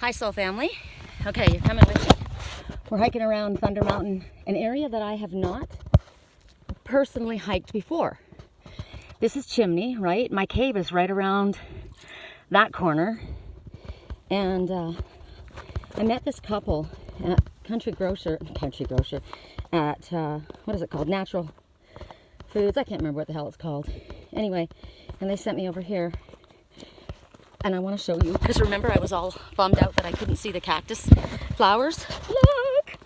Hi, Soul Family. Okay, you're coming with me. We're hiking around Thunder Mountain, an area that I have not personally hiked before. This is Chimney, right? My cave is right around that corner. And I met this couple at Country Grocer, at, what is it called? Natural Foods. I can't remember what the hell it's called. Anyway, and they sent me over here. And I want to show you, because remember I was all bummed out that I couldn't see the cactus flowers. Look!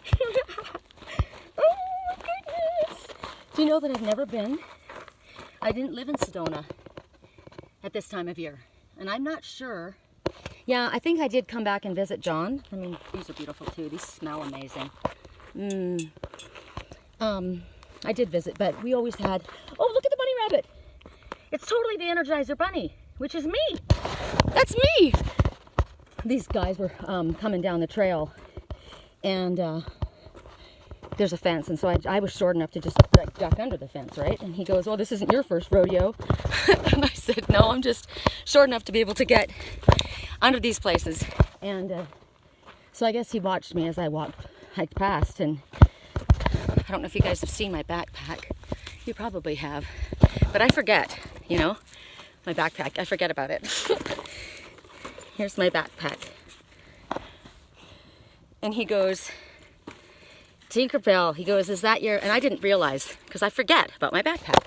Oh my goodness! Do you know that I've never been? I didn't live in Sedona at this time of year. And I'm not sure. Yeah, I think I did come back and visit John. I mean, these are beautiful too. These smell amazing. I did visit, but we always had, oh, look at the bunny rabbit. It's totally the Energizer Bunny, which is me. That's me. These guys were coming down the trail, and there's a fence, and so I was short enough to just like duck under the fence, right? And he goes, "Well, this isn't your first rodeo." And I said, "No, I'm just short enough to be able to get under these places." And so I guess he watched me as I hiked past, and I don't know if you guys have seen my backpack. You probably have, but I forget, you know, my backpack. I forget about it. Here's my backpack. And he goes, "Tinkerbell," he goes, "is that your," and I didn't realize, because I forget about my backpack.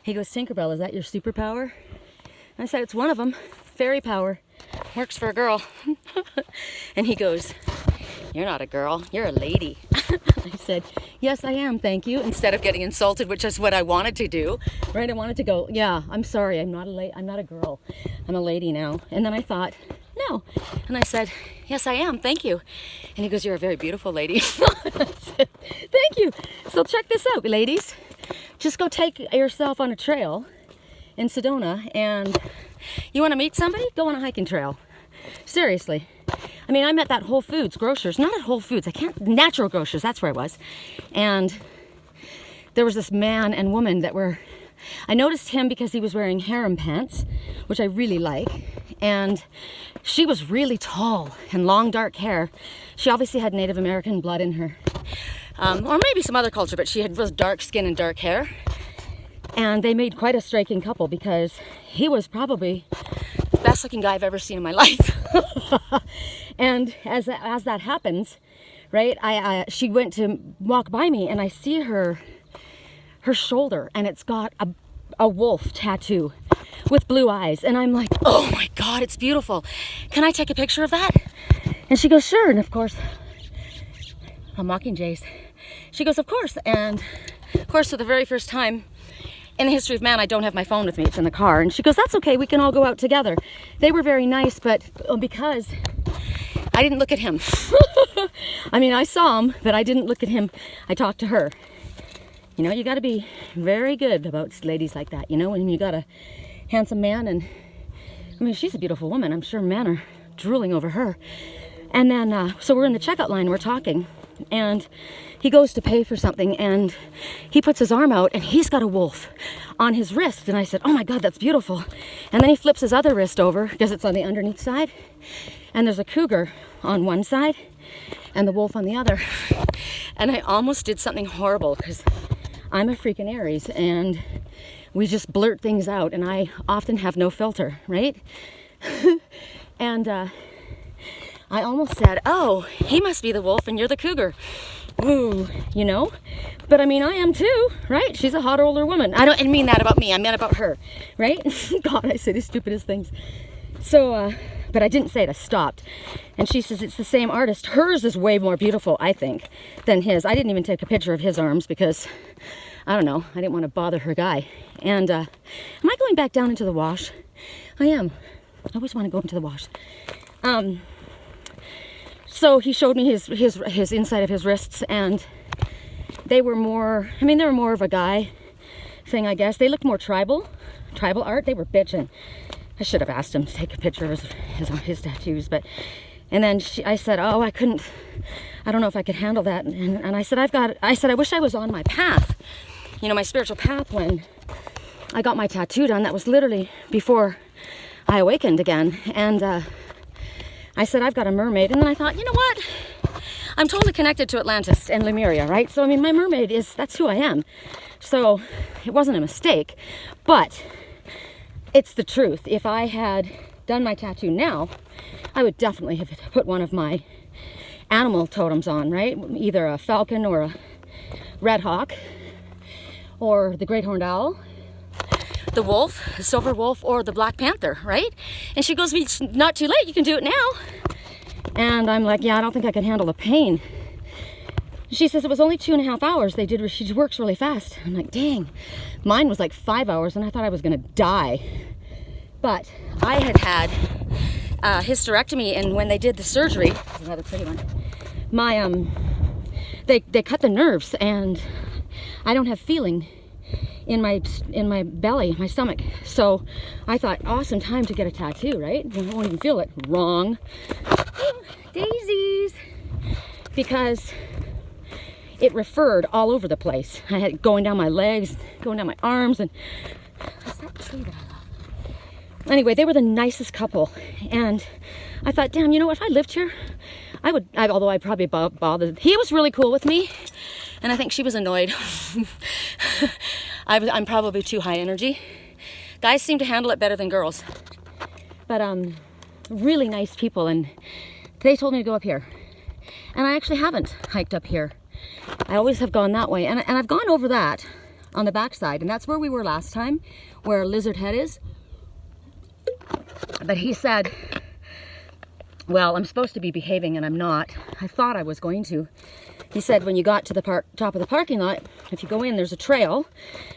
He goes, "Tinkerbell, is that your superpower?" And I said, "It's one of them. Fairy power. Works for a girl." And he goes, "You're not a girl, you're a lady." I said, "Yes, I am, thank you," instead of getting insulted, which is what I wanted to do, right? I wanted to go, "Yeah, I'm sorry, I'm not a girl. I'm a lady now." And then I thought, no. And I said, "Yes, I am, thank you." And he goes, "You're a very beautiful lady." I said, "Thank you." So check this out, ladies. Just go take yourself on a trail in Sedona, and you want to meet somebody? Go on a hiking trail. Seriously. I mean, I'm at that Whole Foods grocers, not at Whole Foods, Natural Grocers, that's where I was. And there was this man and woman that were, I noticed him because he was wearing harem pants, which I really like. And she was really tall and long dark hair. She obviously had Native American blood in her. Or maybe some other culture, but she was dark skin and dark hair. And they made quite a striking couple because he was probably the best looking guy I've ever seen in my life. And as that happens, right, she went to walk by me, and I see her shoulder, and it's got a wolf tattoo with blue eyes, and I'm like, "Oh my God, it's beautiful. Can I take a picture of that?" And she goes, "Sure." And of course, I'm Mockingjays. She goes, "Of course." And of course, for the very first time in the history of man, I don't have my phone with me. It's in the car. And she goes, "That's okay. We can all go out together." They were very nice, but because I didn't look at him. I mean, I saw him, but I didn't look at him. I talked to her. You know, you got to be very good about ladies like that. You know, when you got a handsome man, and I mean, she's a beautiful woman. I'm sure men are drooling over her. And then, so we're in the checkout line. We're talking. And he goes to pay for something, and he puts his arm out, and he's got a wolf on his wrist. And I said, "Oh my God, that's beautiful." And then he flips his other wrist over because it's on the underneath side, and there's a cougar on one side and the wolf on the other. And I almost did something horrible because I'm a freaking Aries, and we just blurt things out, and I often have no filter, right? And I almost said, "Oh, he must be the wolf and you're the cougar." Ooh, you know? But I mean, I am too, right? She's a hot older woman. I didn't mean that about me. I meant about her, right? God, I say the stupidest things. So, but I didn't say it. I stopped. And she says, "It's the same artist. Hers is way more beautiful, I think, than his." I didn't even take a picture of his arms because, I don't know, I didn't want to bother her guy. And am I going back down into the wash? I am. I always want to go into the wash. So he showed me his inside of his wrists, and they were more, I mean, they were more of a guy thing, I guess. They looked more tribal art. They were bitching. I should have asked him to take a picture of his tattoos, but, and then I said, "Oh, I don't know if I could handle that." And I said, I wish I was on my path, you know, my spiritual path when I got my tattoo done. That was literally before I awakened again. And I said, I've got a mermaid. And then I thought, you know what? I'm totally connected to Atlantis and Lemuria, right? So, I mean, my mermaid that's who I am. So it wasn't a mistake, but it's the truth. If I had done my tattoo now, I would definitely have put one of my animal totems on, right? Either a falcon or a red hawk or the great horned owl, the wolf, the silver wolf, or the black panther, right? And she goes, it's not too late, you can do it now. And I'm like, yeah, I don't think I can handle the pain. She says it was only 2.5 hours. She works really fast. I'm like, dang, mine was like 5 hours and I thought I was gonna die. But I had a hysterectomy, and when they did the surgery, this is another pretty one, they cut the nerves and I don't have feeling in my belly, my stomach. So I thought, awesome time to get a tattoo, right? I won't even feel it. Wrong. Daisies. Because it referred all over the place. I had it going down my legs, going down my arms, and what's that tree that I love? Anyway, they were the nicest couple, and I thought, damn, you know what? If I lived here, although I'd probably bothered. He was really cool with me, and I think she was annoyed. I'm probably too high energy. Guys seem to handle it better than girls. But really nice people, and they told me to go up here. And I actually haven't hiked up here. I always have gone that way. And I've gone over that on the backside, and that's where we were last time, where Lizard Head is. But he said, well, I'm supposed to be behaving and I'm not. I thought I was going to. He said when you got to the top of the parking lot, if you go in, there's a trail,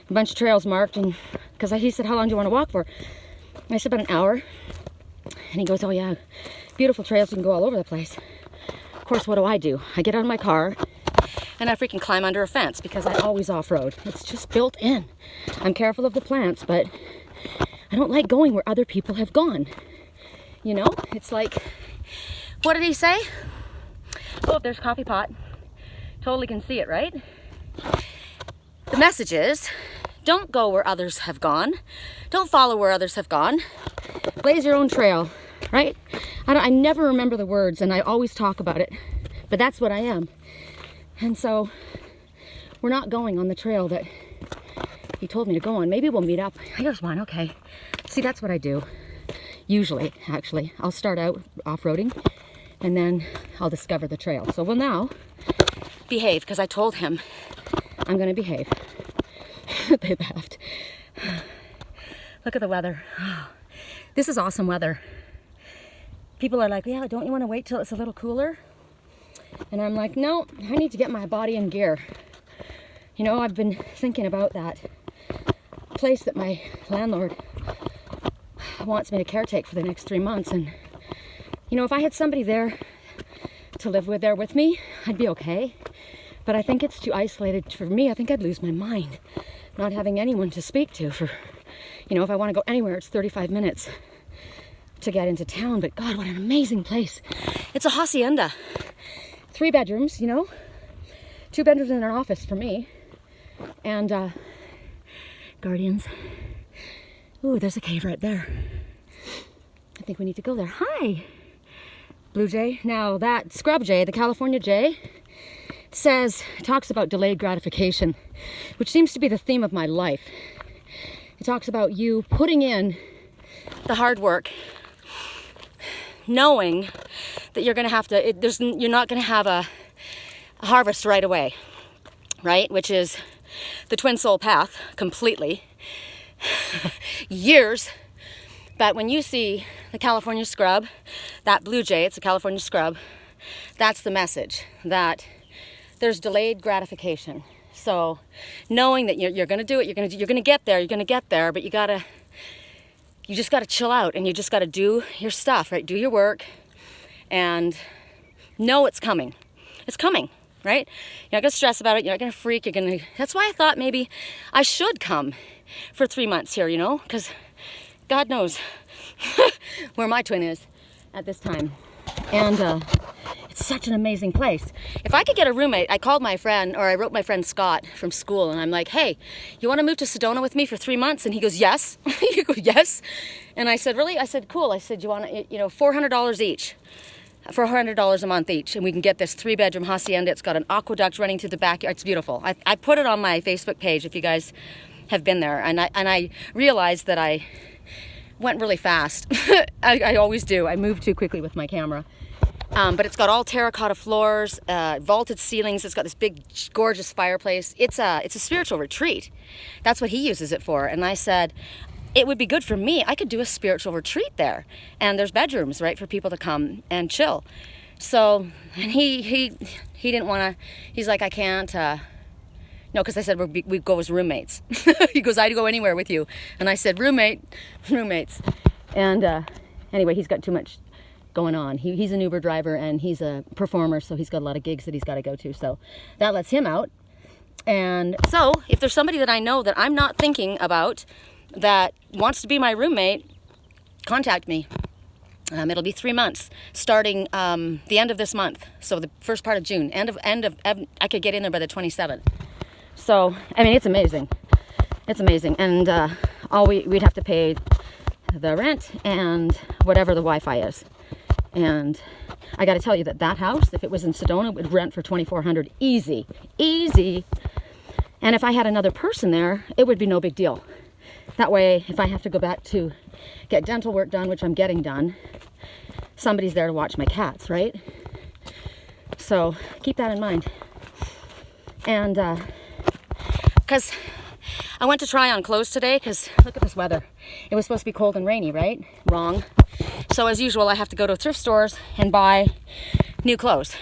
a bunch of trails marked, and because he said, how long do you want to walk for? And I said, about an hour. And he goes, oh yeah, beautiful trails, you can go all over the place. Of course, what do? I get out of my car and I freaking climb under a fence because I always off-road. It's just built in. I'm careful of the plants, but I don't like going where other people have gone. You know, it's like, what did he say? Oh, there's a coffee pot. Totally can see it, right? The message is, don't go where others have gone. Don't follow where others have gone. Blaze your own trail, right? I never remember the words, and I always talk about it, but that's what I am. And so we're not going on the trail that he told me to go on. Maybe we'll meet up. Here's one, okay. See, that's what I do. Usually, actually. I'll start out off-roading, and then I'll discover the trail. So we'll now behave, because I told him I'm going to behave. They laughed. Look at the weather. This is awesome weather. People are like, yeah, don't you want to wait till it's a little cooler? And I'm like, no, I need to get my body in gear. You know, I've been thinking about that place that my landlord wants me to caretake for the next 3 months. And, you know, if I had somebody there to live with there with me, I'd be okay. But I think it's too isolated for me. I think I'd lose my mind not having anyone to speak to for, you know, if I want to go anywhere, it's 35 minutes to get into town. But God, what an amazing place. It's a hacienda. 3 bedrooms, you know, 2 bedrooms and an office for me. And guardians. Ooh, there's a cave right there. I think we need to go there. Hi, blue jay. Now that scrub jay, the California jay, talks about delayed gratification, which seems to be the theme of my life. It talks about you putting in the hard work, knowing that you're going to have to, you're not going to have a harvest right away, right? Which is the twin soul path completely. Years. But when you see the California scrub, that blue jay, it's a California scrub, that's the message, that there's delayed gratification. So knowing that you're going to do it, you're going to get there, but you just got to chill out, and you just got to do your stuff, right? Do your work and know it's coming. It's coming, right? You're not going to stress about it. You're not going to freak. That's why I thought maybe I should come for 3 months here, you know, because God knows where my twin is at this time. And it's such an amazing place. If I could get a roommate, I wrote my friend Scott from school, and I'm like, hey, you want to move to Sedona with me for 3 months? And he goes, yes. He goes, yes. And I said, really? I said, cool. I said, you want $400 each. for $100 a month each, and we can get this 3-bedroom hacienda. It's got an aqueduct running through the backyard. It's beautiful. I put it on my Facebook page if you guys have been there, and I realized that I went really fast. I always do. I move too quickly with my camera. But it's got all terracotta floors, vaulted ceilings. It's got this big, gorgeous fireplace. It's a spiritual retreat. That's what he uses it for. And I said, it would be good for me. I could do a spiritual retreat there. And there's bedrooms, right, for people to come and chill. So, and he didn't want to, he's like, I can't, no, because I said we go as roommates. He goes, I'd go anywhere with you. And I said, roommates. And anyway, he's got too much going on. He's an Uber driver and he's a performer, so he's got a lot of gigs that he's got to go to. So that lets him out. And so if there's somebody that I know that I'm not thinking about that wants to be my roommate, contact me. It'll be 3 months, starting the end of this month. So the first part of June, end of I could get in there by the 27th. So I mean, it's amazing. It's amazing, and all we'd have to pay the rent and whatever the Wi-Fi is. And I got to tell you that house, if it was in Sedona, would rent for $2,400 easy. And if I had another person there, it would be no big deal. That way, if I have to go back to get dental work done, which I'm getting done, somebody's there to watch my cats, right? So keep that in mind. And because I went to try on clothes today, because look at this weather. It was supposed to be cold and rainy, right? Wrong. So as usual, I have to go to thrift stores and buy new clothes.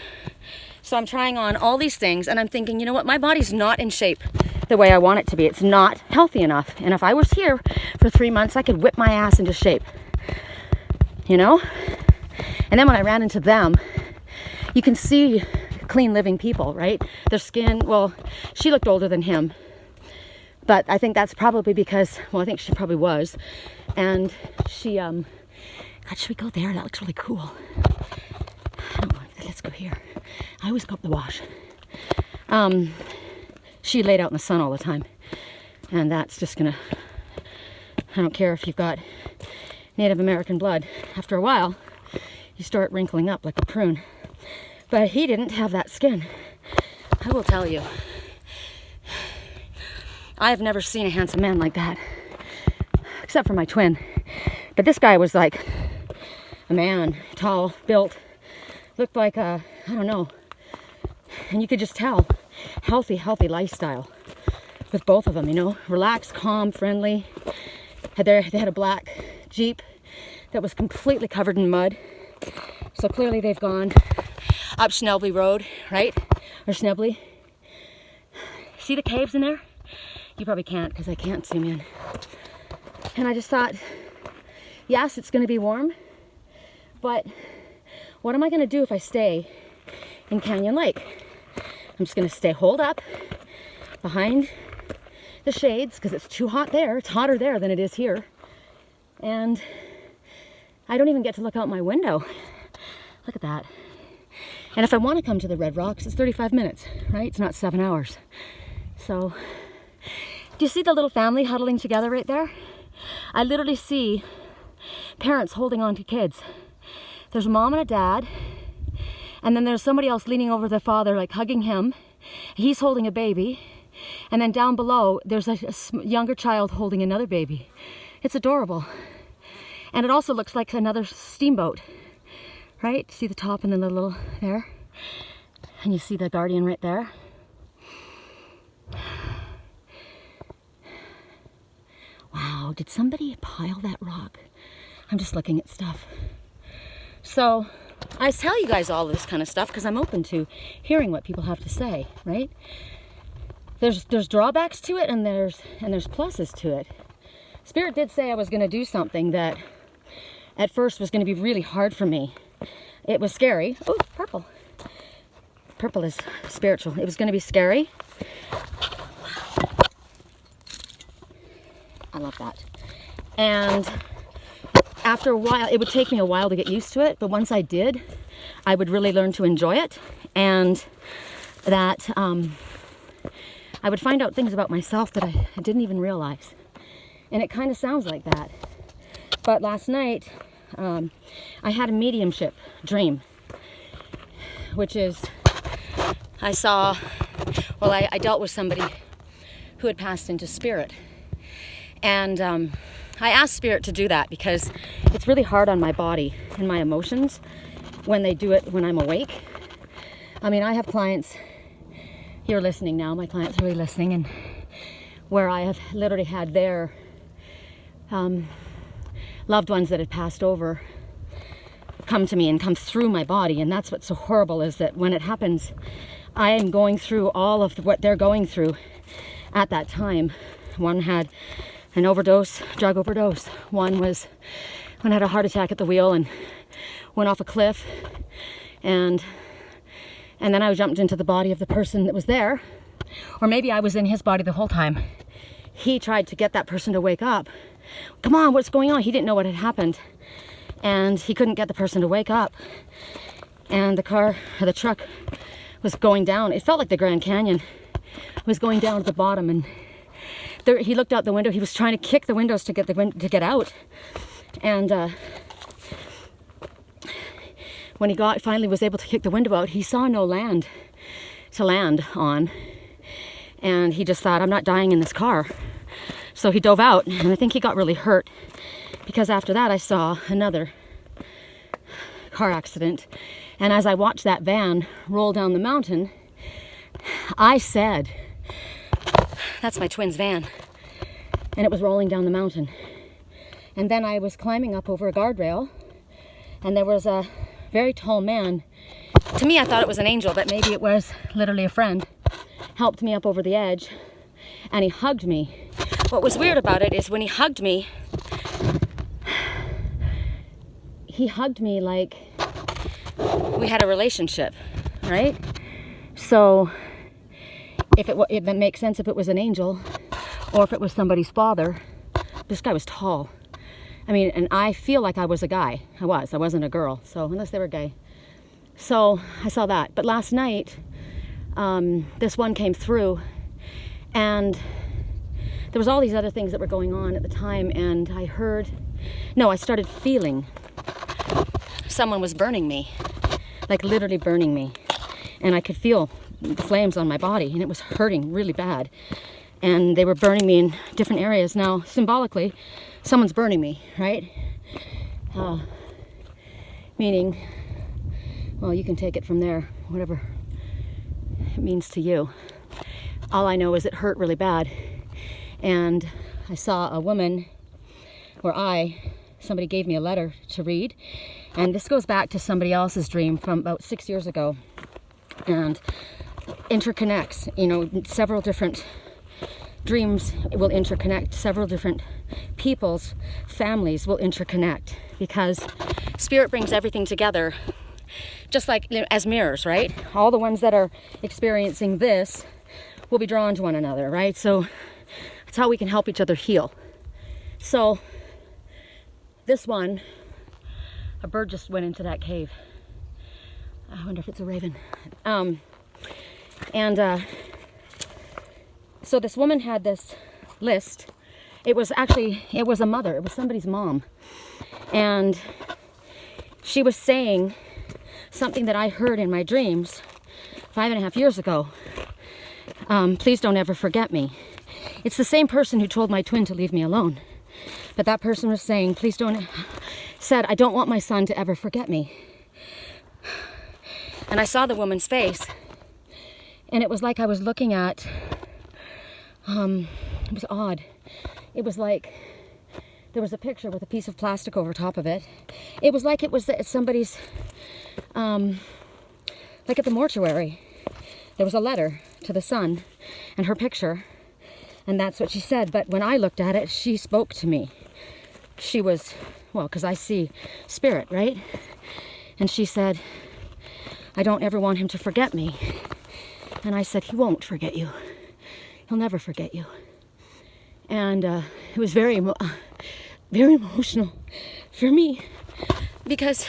So I'm trying on all these things and I'm thinking, you know what? My body's not in shape the way I want it to be. It's not healthy enough. And if I was here for 3 months, I could whip my ass into shape, you know? And then when I ran into them, you can see clean living people, right? Their skin, well, she looked older than him. But I think that's probably because, well, I think she probably was. And she, God, should we go there? That looks really cool. I don't know, let's go here. I always go up the wash. She laid out in the sun all the time. And that's just gonna, I don't care if you've got Native American blood. After a while, you start wrinkling up like a prune. But he didn't have that skin. I will tell you. I have never seen a handsome man like that, except for my twin. But this guy was like a man, tall, built, looked like a, I don't know. And you could just tell, healthy lifestyle with both of them, you know, relaxed, calm, friendly. They had a black Jeep that was completely covered in mud. So clearly they've gone up Schnebly Road, right? Or Schnebly. See the caves in there? You probably can't because I can't zoom in. And I just thought, yes, it's going to be warm, but what am I going to do if I stay in Canyon Lake? I'm just going to stay holed up behind the shades because it's too hot there. It's hotter there than it is here. And I don't even get to look out my window. Look at that. And if I want to come to the Red Rocks, it's 35 minutes, right? It's not 7 hours. So, do you see the little family huddling together right there? I literally see parents holding on to kids. There's a mom and a dad, and then there's somebody else leaning over their father, like hugging him. He's holding a baby. And then down below, there's a younger child holding another baby. It's adorable. And it also looks like another steamboat, right? See the top and then the little there? And you see the guardian right there. Wow, did somebody pile that rock? I'm just looking at stuff. So I tell you guys all this kind of stuff because I'm open to hearing what people have to say, right? There's drawbacks to it and there's pluses to it. Spirit did say I was going to do something that at first was going to be really hard for me. It was scary. Oh, purple. Purple is spiritual. It was going to be scary. I love that. And after a while, it would take me a while to get used to it, but once I did, I would really learn to enjoy it, and that I would find out things about myself that I didn't even realize. And it kind of sounds like that. But last night, I had a mediumship dream. which is I dealt with somebody who had passed into spirit. And I asked spirit to do that because it's really hard on my body and my emotions when they do it when I'm awake. I mean, I have clients, you're listening now, my clients are really listening, and where I have literally had their loved ones that had passed over come to me and come through my body. And that's what's so horrible, is that when it happens, I am going through all of what they're going through at that time. One had an overdose, drug overdose. One had a heart attack at the wheel and went off a cliff. And then I jumped into the body of the person that was there. Or maybe I was in his body the whole time. He tried to get that person to wake up. Come on, what's going on? He didn't know what had happened. And he couldn't get the person to wake up. And the truck was going down. It felt like the Grand Canyon. It was going down to the bottom, and he looked out the window. He was trying to kick the windows to get out. And when he finally was able to kick the window out, he saw no land to land on. And he just thought, I'm not dying in this car. So he dove out, and I think he got really hurt, because after that I saw another car accident. And as I watched that van roll down the mountain, I said, that's my twin's van. And it was rolling down the mountain. And then I was climbing up over a guardrail, and there was a very tall man. To me, I thought it was an angel, but maybe it was literally a friend. Helped me up over the edge, and he hugged me. What was weird about it is when he hugged me like we had a relationship, right? So if it makes sense if it was an angel or if it was somebody's father. This guy was tall. I mean, and I feel like I was a guy. I wasn't a girl, so unless they were gay. So I saw that. But last night, this one came through, and there was all these other things that were going on at the time, and I started feeling someone was burning me, like literally burning me. And I could feel the flames on my body, and it was hurting really bad. And they were burning me in different areas. Now, symbolically, someone's burning me, right? Meaning, well, you can take it from there, whatever it means to you. All I know is it hurt really bad. And I saw a woman somebody gave me a letter to read. And this goes back to somebody else's dream from about 6 years ago. And interconnects, several different dreams will interconnect, several different people's families will interconnect, because spirit brings everything together, just like as mirrors, right? All the ones that are experiencing this will be drawn to one another, right? So that's how we can help each other heal. So this one, a bird just went into that cave. I wonder if it's a raven. So this woman had this list. It was a mother. It was somebody's mom. And she was saying something that I heard in my dreams 5.5 years ago. Please don't ever forget me. It's the same person who told my twin to leave me alone. But that person was saying, said, I don't want my son to ever forget me. And I saw the woman's face, and it was like I was looking at, it was odd. It was like there was a picture with a piece of plastic over top of it. It was like it was somebody's, like at the mortuary. There was a letter to the son and her picture, and that's what she said. But when I looked at it, she spoke to me. She was, because I see spirit, right? And she said, I don't ever want him to forget me. And I said, he won't forget you. He'll never forget you. And it was very emotional for me, because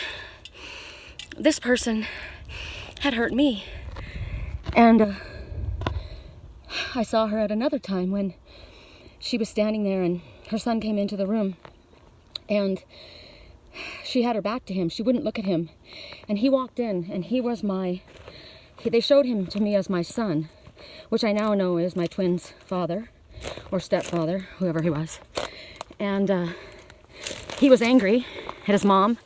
this person had hurt me. And I saw her at another time when she was standing there and her son came into the room, and she had her back to him. She wouldn't look at him. And he walked in, and he was they showed him to me as my son, which I now know is my twin's father, or stepfather, whoever he was. And he was angry at his mom,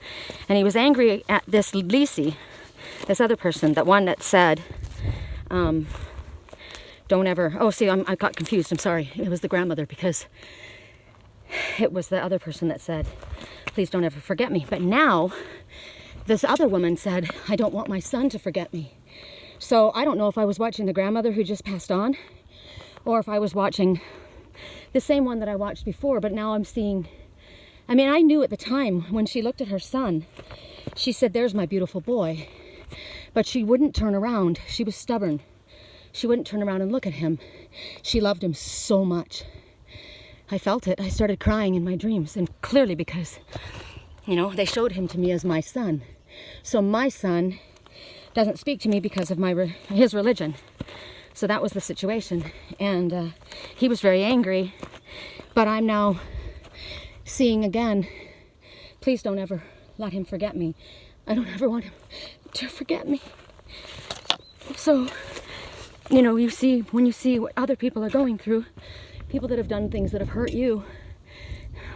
and he was angry at this Lisi, this other person, that one that said, don't ever, oh, see, I got confused, I'm sorry. It was the grandmother, because it was the other person that said, please don't ever forget me. But now, this other woman said, I don't want my son to forget me. So I don't know if I was watching the grandmother who just passed on, or if I was watching the same one that I watched before, but now I'm seeing, I mean, I knew at the time when she looked at her son, she said, there's my beautiful boy. But she wouldn't turn around. She was stubborn. She wouldn't turn around and look at him. She loved him so much. I felt it. I started crying in my dreams, and clearly because, you know, they showed him to me as my son. So my son doesn't speak to me because of his religion. So that was the situation. And he was very angry. But I'm now seeing again, please don't ever let him forget me. I don't ever want him to forget me. So, you know, when you see what other people are going through, people that have done things that have hurt you,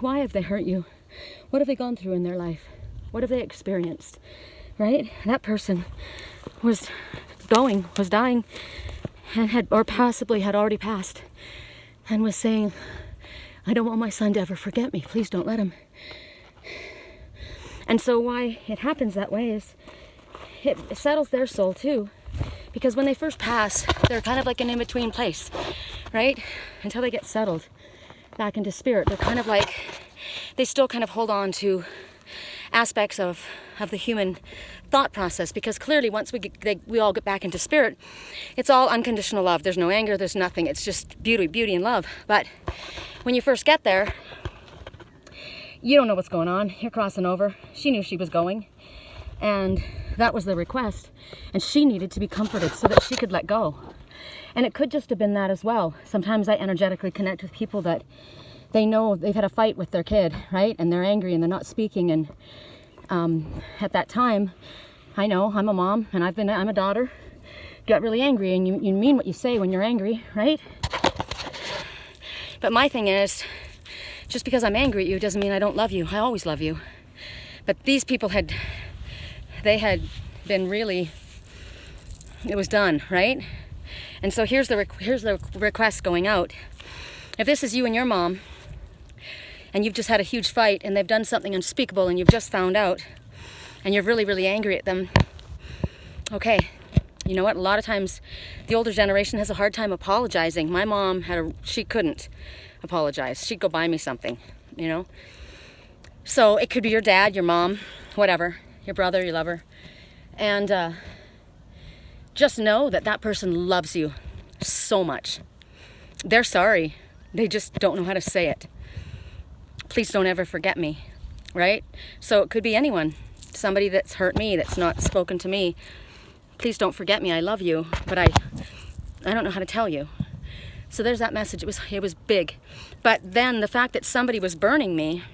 why have they hurt you? What have they gone through in their life? What have they experienced, right? That person was dying, and possibly had already passed, and was saying, I don't want my son to ever forget me. Please don't let him. And so why it happens that way is it settles their soul too. Because when they first pass, they're kind of like an in-between place, right? Until they get settled back into spirit. They're kind of like, they still kind of hold on to aspects of the human thought process. Because clearly once we all get back into spirit, it's all unconditional love. There's no anger, there's nothing. It's just beauty and love. But when you first get there, you don't know what's going on. You're crossing over. She knew she was going. And that was the request. And she needed to be comforted so that she could let go. And it could just have been that as well. Sometimes I energetically connect with people that they know they've had a fight with their kid, right? And they're angry and they're not speaking. And at that time, I know I'm a mom and I'm a daughter. You get really angry and you mean what you say when you're angry, right? But my thing is, just because I'm angry at you doesn't mean I don't love you. I always love you. But these people had been really, it was done, right? And so here's the request going out. If this is you and your mom, and you've just had a huge fight, and they've done something unspeakable, and you've just found out, and you're really, really angry at them, okay, you know what? A lot of times, the older generation has a hard time apologizing. My mom she couldn't apologize. She'd go buy me something, you know? So it could be your dad, your mom, whatever, your brother, your lover. And just know that person loves you so much. They're sorry. They just don't know how to say it. Please don't ever forget me, right? So it could be anyone. Somebody that's hurt me, that's not spoken to me. Please don't forget me. I love you, but I don't know how to tell you. So there's that message. It was big. But then the fact that somebody was burning me,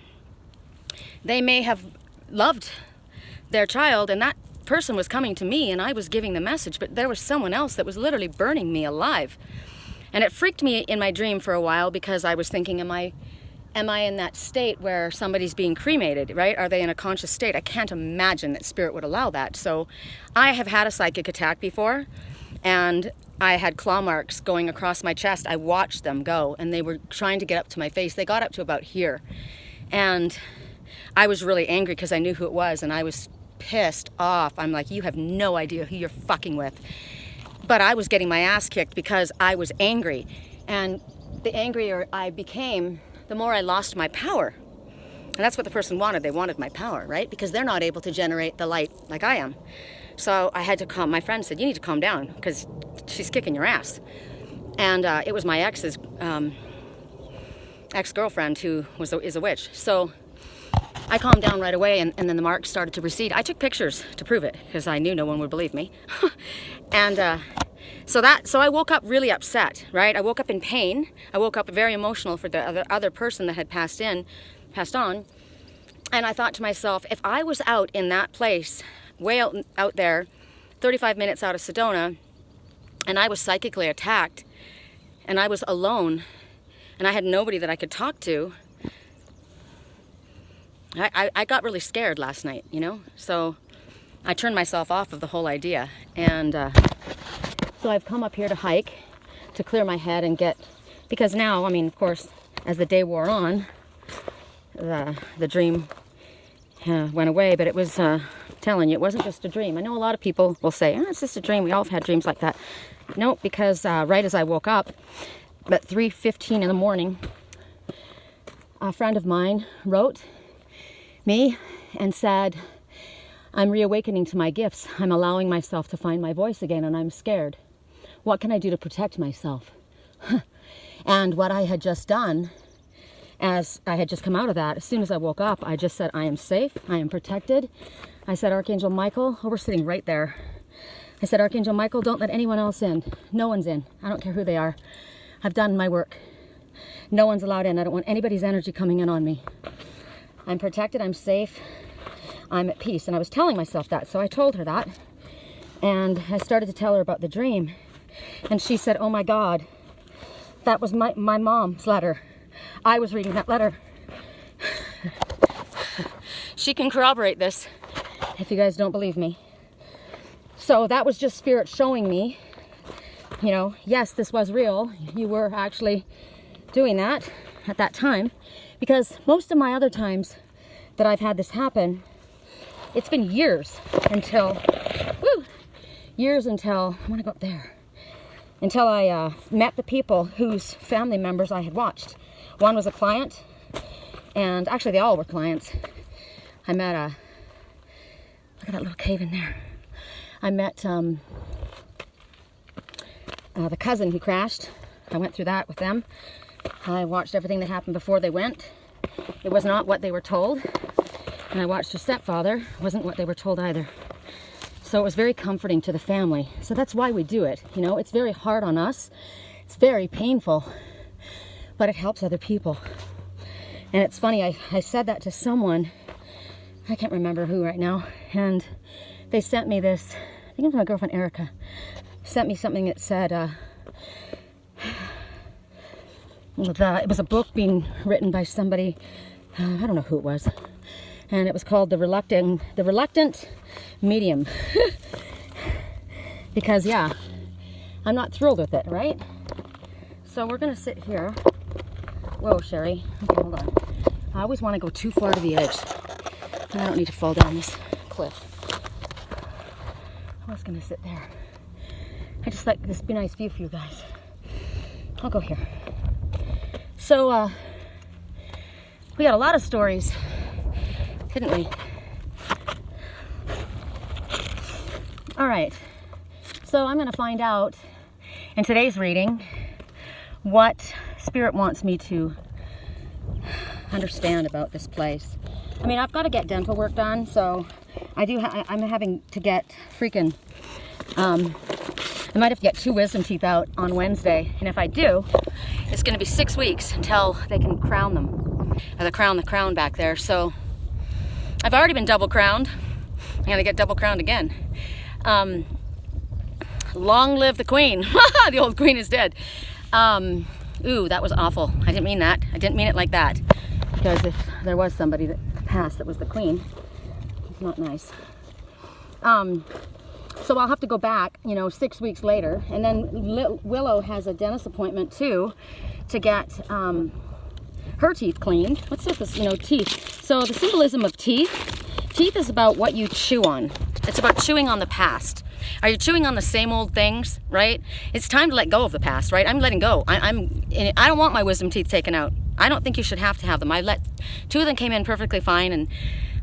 they may have loved their child, and that person was coming to me and I was giving the message, but there was someone else that was literally burning me alive. And it freaked me in my dream for a while because I was thinking, am I in that state where somebody's being cremated, right? Are they in a conscious state? I can't imagine that spirit would allow that. So I have had a psychic attack before, and I had claw marks going across my chest. I watched them go, and they were trying to get up to my face. They got up to about here. And I was really angry because I knew who it was, and I was pissed off. I'm like, you have no idea who you're fucking with. But I was getting my ass kicked because I was angry. And the angrier I became, the more I lost my power. And that's what the person wanted. They wanted my power, right? Because they're not able to generate the light like I am. So I had to calm. My friend said, you need to calm down because she's kicking your ass. And it was my ex's ex-girlfriend who is a witch. So I calmed down right away, and then the marks started to recede. I took pictures to prove it because I knew no one would believe me. And so I woke up really upset, right? I woke up in pain. I woke up very emotional for the other person that had passed on. And I thought to myself, if I was out in that place, way out there, 35 minutes out of Sedona, and I was psychically attacked, and I was alone, and I had nobody that I could talk to, I got really scared last night, you know? So I turned myself off of the whole idea. And so I've come up here to hike, to clear my head and get, because now, I mean, of course, as the day wore on, the dream went away, but it was, telling you, it wasn't just a dream. I know a lot of people will say, oh, it's just a dream. We all have had dreams like that. No, because right as I woke up, at 3:15 in the morning, a friend of mine wrote me and said, I'm reawakening to my gifts. I'm allowing myself to find my voice again, and I'm scared. What can I do to protect myself? And what I had just done, as I had just come out of that, as soon as I woke up, I just said, I am safe, I am protected. I said, Archangel Michael, oh, we're sitting right there. I said, Archangel Michael, don't let anyone else in. No one's in. I don't care who they are. I've done my work. No one's allowed in. I don't want anybody's energy coming in on me. I'm protected, I'm safe, I'm at peace. And I was telling myself that, so I told her that. And I started to tell her about the dream. And she said, oh my God, that was my mom's letter. I was reading that letter. She can corroborate this if you guys don't believe me. So that was just spirit showing me, you know, yes, this was real. You were actually doing that at that time. Because most of my other times that I've had this happen, it's been years until, I want to go up there, until I met the people whose family members I had watched. One was a client, and actually they all were clients. I met look at that little cave in there. I met the cousin who crashed. I went through that with them. I watched everything that happened before they went. It was not what they were told. And I watched her stepfather. It wasn't what they were told either. So it was very comforting to the family. So that's why we do it. You know, it's very hard on us. It's very painful. But it helps other people. And it's funny, I said that to someone, I can't remember who right now, and they sent me this, I think it was my girlfriend Erica, sent me something that said, it was a book being written by somebody, I don't know who it was, and it was called The Reluctant Medium. Because yeah, I'm not thrilled with it, right? So we're gonna sit here. Whoa, Sherry. Okay, hold on. I always want to go too far to the edge. And I don't need to fall down this cliff. I was gonna sit there. I just like this be nice view for you guys. I'll go here. So we got a lot of stories, didn't we? All right. So I'm gonna find out in today's reading what Spirit wants me to understand about this place. I mean, I've got to get dental work done, so I'm having to get freaking, I might have to get 2 wisdom teeth out on Wednesday, and if I do, it's going to be 6 weeks until they can crown them, or crown the crown back there. So I've already been double crowned. I'm going to get double crowned again. Long live the queen. The old queen is dead. Ooh, that was awful. I didn't mean that. I didn't mean it like that. Because if there was somebody that passed that was the queen, it's not nice. So I'll have to go back, 6 weeks later. And then Willow has a dentist appointment too to get her teeth cleaned. What's this, teeth. So the symbolism of teeth is about what you chew on. It's about chewing on the past. Are you chewing on the same old things, right? It's time to let go of the past, right? I'm letting go. I don't want my wisdom teeth taken out. I don't think you should have to have them. 2 of them came in perfectly fine, and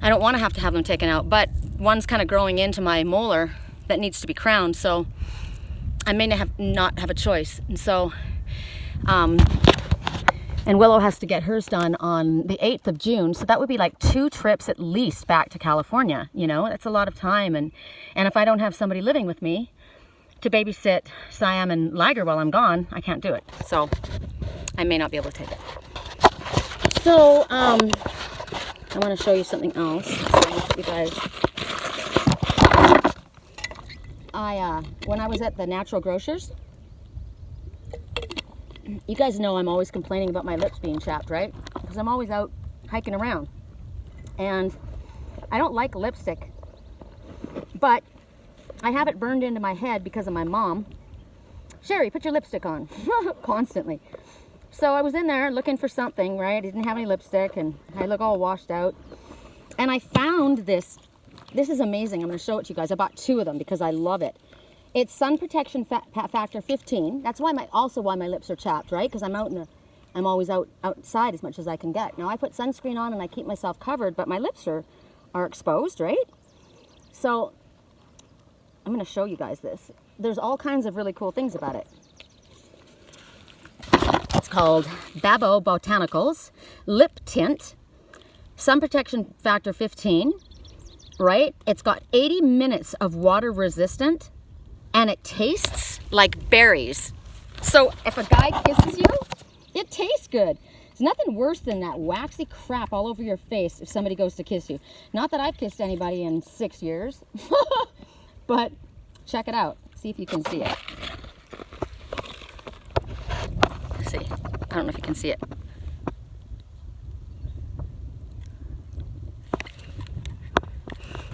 I don't want to have them taken out, but one's kind of growing into my molar that needs to be crowned, so I may not have a choice. And so, and Willow has to get hers done on the 8th of June, so that would be like 2 trips at least back to California, That's a lot of time, and if I don't have somebody living with me to babysit Siam and Liger while I'm gone, I can't do it. So I may not be able to take it. So I want to show you something else. You guys. When I was at the natural grocers, you guys know I'm always complaining about my lips being chapped, right? Because I'm always out hiking around. And I don't like lipstick, but I have it burned into my head because of my mom. Sherry, put your lipstick on. Constantly. So I was in there looking for something, right? I didn't have any lipstick and I look all washed out. And I found this. This is amazing. I'm going to show it to you guys. I bought 2 of them because I love it. It's sun protection factor 15. That's why also why my lips are chapped, right? Because I'm always outside as much as I can get. Now I put sunscreen on and I keep myself covered, but my lips are exposed, right? So I'm going to show you guys this. There's all kinds of really cool things about it. It's called Babo Botanicals Lip Tint, Sun Protection Factor 15, right? It's got 80 minutes of water resistant, and it tastes like berries. So if a guy kisses you, it tastes good. There's nothing worse than that waxy crap all over your face if somebody goes to kiss you. Not that I've kissed anybody in 6 years, but check it out. See if you can see it. Let's see. I don't know if you can see it.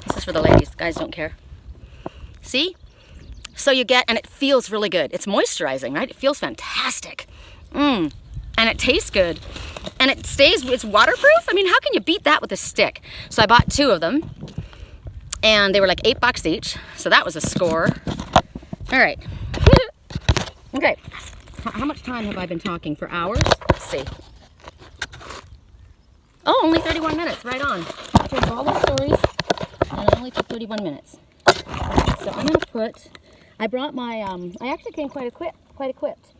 This is for the ladies. Guys don't care. See? So you get, and it feels really good. It's moisturizing, right? It feels fantastic. And it tastes good. And it stays, it's waterproof. I mean, how can you beat that with a stick? So I bought 2 of them. And they were like $8 each. So that was a score. All right. Okay. How much time have I been talking? For hours? Let's see. Oh, only 31 minutes. Right on. I told all those stories, and it only took 31 minutes. So I'm going to put... I brought my... I actually came quite equipped.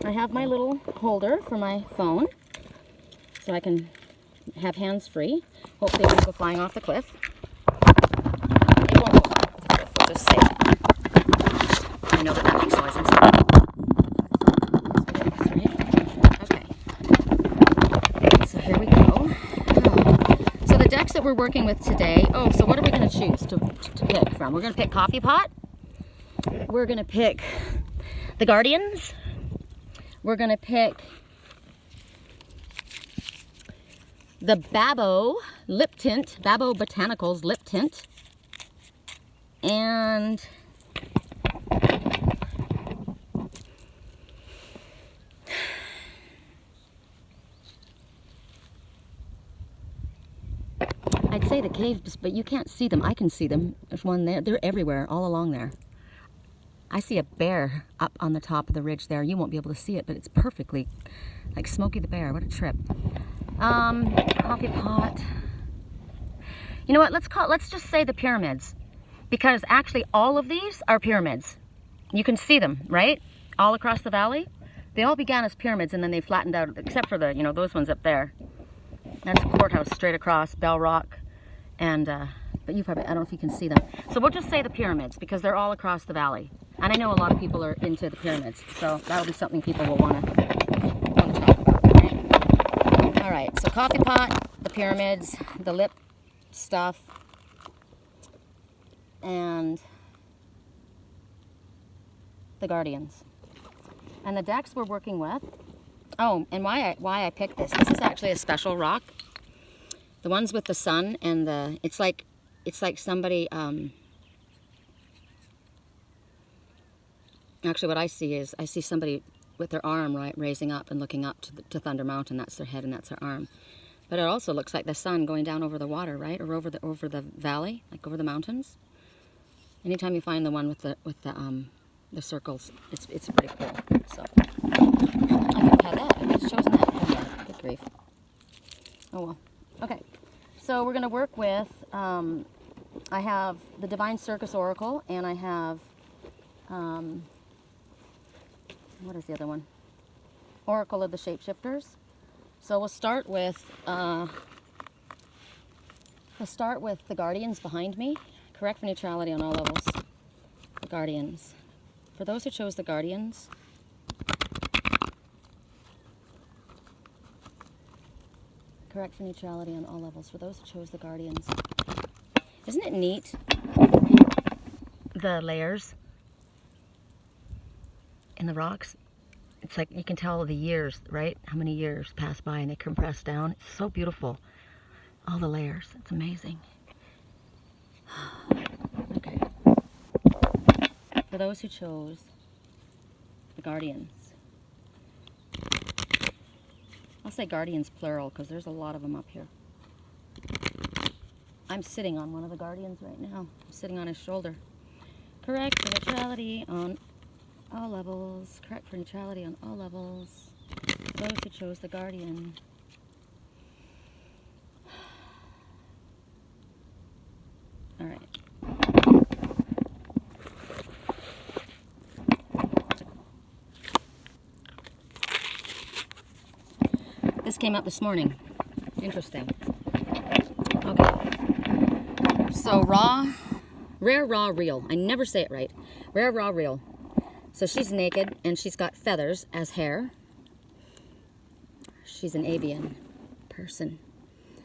I have my little holder for my phone, so I can have hands free. Hopefully it won't go flying off the cliff. It won't go flying off the cliff. We'll just say that. I know that makes noise inside. Okay. So here we go. So the decks that we're working with today. Oh, so what are we going to choose to pick from? We're going to pick Coffee Pot. We're going to pick the Guardians. We're going to pick the Babo Lip Tint, Babo Botanicals Lip Tint. And I'd say the caves, but you can't see them. I can see them. There's one there. They're everywhere, all along there. I see a bear up on the top of the ridge there. You won't be able to see it, but it's perfectly like Smokey the Bear. What a trip. Coffee Pot. You know what? Let's just say the pyramids, because actually all of these are pyramids. You can see them, right? All across the valley. They all began as pyramids and then they flattened out, except for the, those ones up there. That's a courthouse straight across, Bell Rock, and but you probably, I don't know if you can see them. So we'll just say the pyramids because they're all across the valley. And I know a lot of people are into the pyramids, so that'll be something people will want to talk about, right? All right, so Coffee Pot, the pyramids, the lip stuff, and the Guardians. And the decks we're working with. Oh, and why I picked this. This is actually a special rock. The ones with the sun and the, it's like somebody, actually what I see is, I see somebody with their arm raising up and looking up to Thunder Mountain. That's their head and that's their arm. But it also looks like the sun going down over the water, right? Or over the valley, like over the mountains. Anytime you find the one with the circles, it's pretty cool. So I could have that. I just chosen that. Oh, good grief. Oh well. Okay. So we're gonna work with. I have the Divine Circus Oracle, and I have. What is the other one? Oracle of the Shapeshifters. So we'll start with the Guardians behind me. Correct for neutrality on all levels. The Guardians. For those who chose the Guardians, correct for neutrality on all levels. For those who chose the guardians. Isn't it neat? The layers in the rocks. It's like you can tell the years, right? How many years pass by and they compress down. It's so beautiful. All the layers. It's amazing. Okay. For those who chose the guardians. I'll say guardians plural because there's a lot of them up here. I'm sitting on one of the guardians right now. I'm sitting on his shoulder. Correct for neutrality on all levels. Correct for neutrality on all levels. Those who chose the guardian. All right. This came up this morning. Interesting. Okay. So rare, raw, real. I never say it right. Rare, raw, real. So she's naked and she's got feathers as hair. She's an avian person.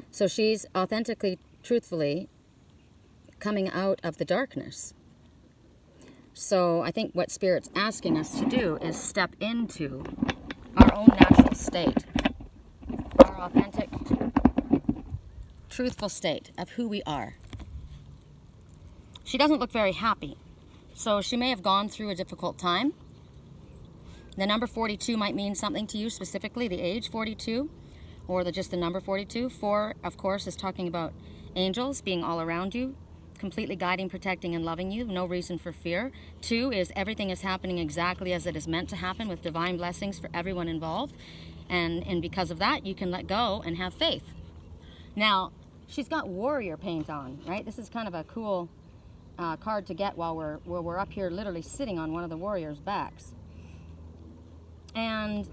So she's authentically, truthfully coming out of the darkness. So I think what Spirit's asking us to do is step into our own natural state. Our authentic, truthful state of who we are. She doesn't look very happy. So she may have gone through a difficult time. The number 42 might mean something to you, specifically the age 42, or just the number 42. 4, of course, is talking about angels being all around you, completely guiding, protecting, and loving you. No reason for fear. 2 is everything is happening exactly as it is meant to happen with divine blessings for everyone involved. And because of that, you can let go and have faith. Now, she's got warrior paint on, right? This is kind of a cool card to get while we're up here literally sitting on one of the warriors' backs. And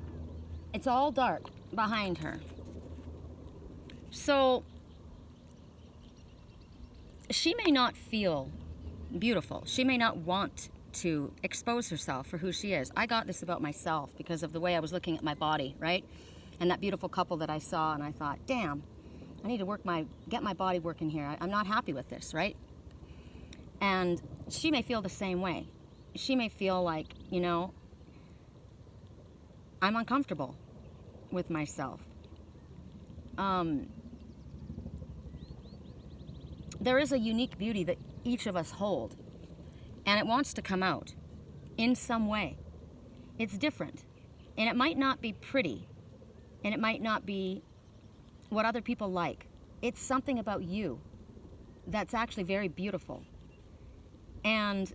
it's all dark behind her. So she may not feel beautiful. She may not want to expose herself for who she is. I got this about myself because of the way I was looking at my body, right? And that beautiful couple that I saw, and I thought, damn, I need to get my body working here. I'm not happy with this, right? And she may feel the same way. She may feel like, you know, I'm uncomfortable with myself. There is a unique beauty that each of us hold, and it wants to come out in some way. It's different, and it might not be pretty, and it might not be what other people like. It's something about you that's actually very beautiful, and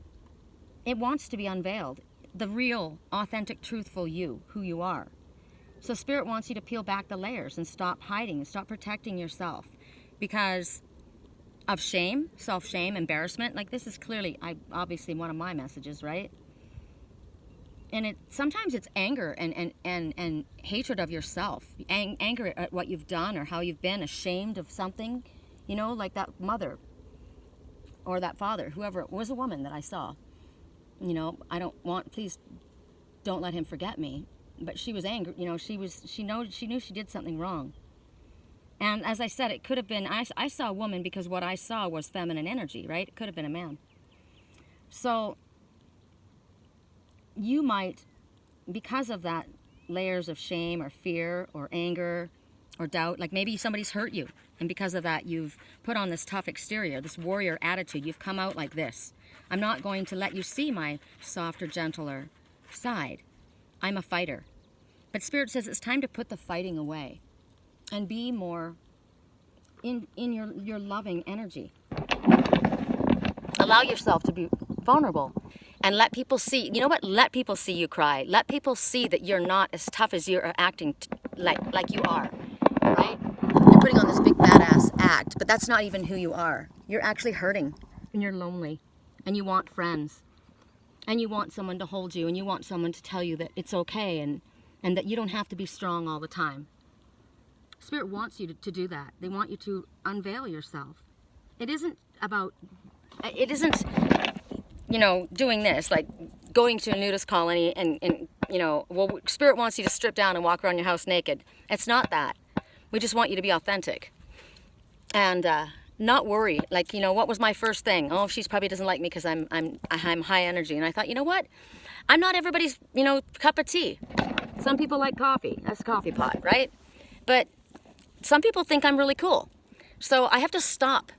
it wants to be unveiled. The real, authentic, truthful you, who you are. So Spirit wants you to peel back the layers and stop hiding and stop protecting yourself because of shame, self-shame, embarrassment. Like this is clearly, obviously one of my messages, right? And sometimes it's anger and hatred of yourself. Anger at what you've done or how you've been, ashamed of something, you know, like that mother or that father, whoever it was, a woman that I saw. You know, please don't let him forget me. But she was angry, you know, she knew she did something wrong. And as I said, it could have been, I saw a woman because what I saw was feminine energy, right? It could have been a man. So you might, because of that layers of shame or fear or anger or doubt, like maybe somebody's hurt you. And because of that, you've put on this tough exterior, this warrior attitude. You've come out like this. I'm not going to let you see my softer, gentler side. I'm a fighter. But Spirit says it's time to put the fighting away and be more in your loving energy. Allow yourself to be vulnerable and let people see. You know what? Let people see you cry. Let people see that you're not as tough as you're acting like you are, right? You're putting on this big badass act, but that's not even who you are. You're actually hurting and you're lonely and you want friends and you want someone to hold you and you want someone to tell you that it's okay and that you don't have to be strong all the time. Spirit wants you to do that. They want you to unveil yourself. It isn't, you know, doing this, like going to a nudist colony and you know, well, Spirit wants you to strip down and walk around your house naked. It's not that. We just want you to be authentic. And not worry. Like, you know, what was my first thing? Oh, she probably doesn't like me because I'm high energy. And I thought, you know what? I'm not everybody's, you know, cup of tea. Some people like coffee. That's a coffee pot, right? But some people think I'm really cool. So I have to stop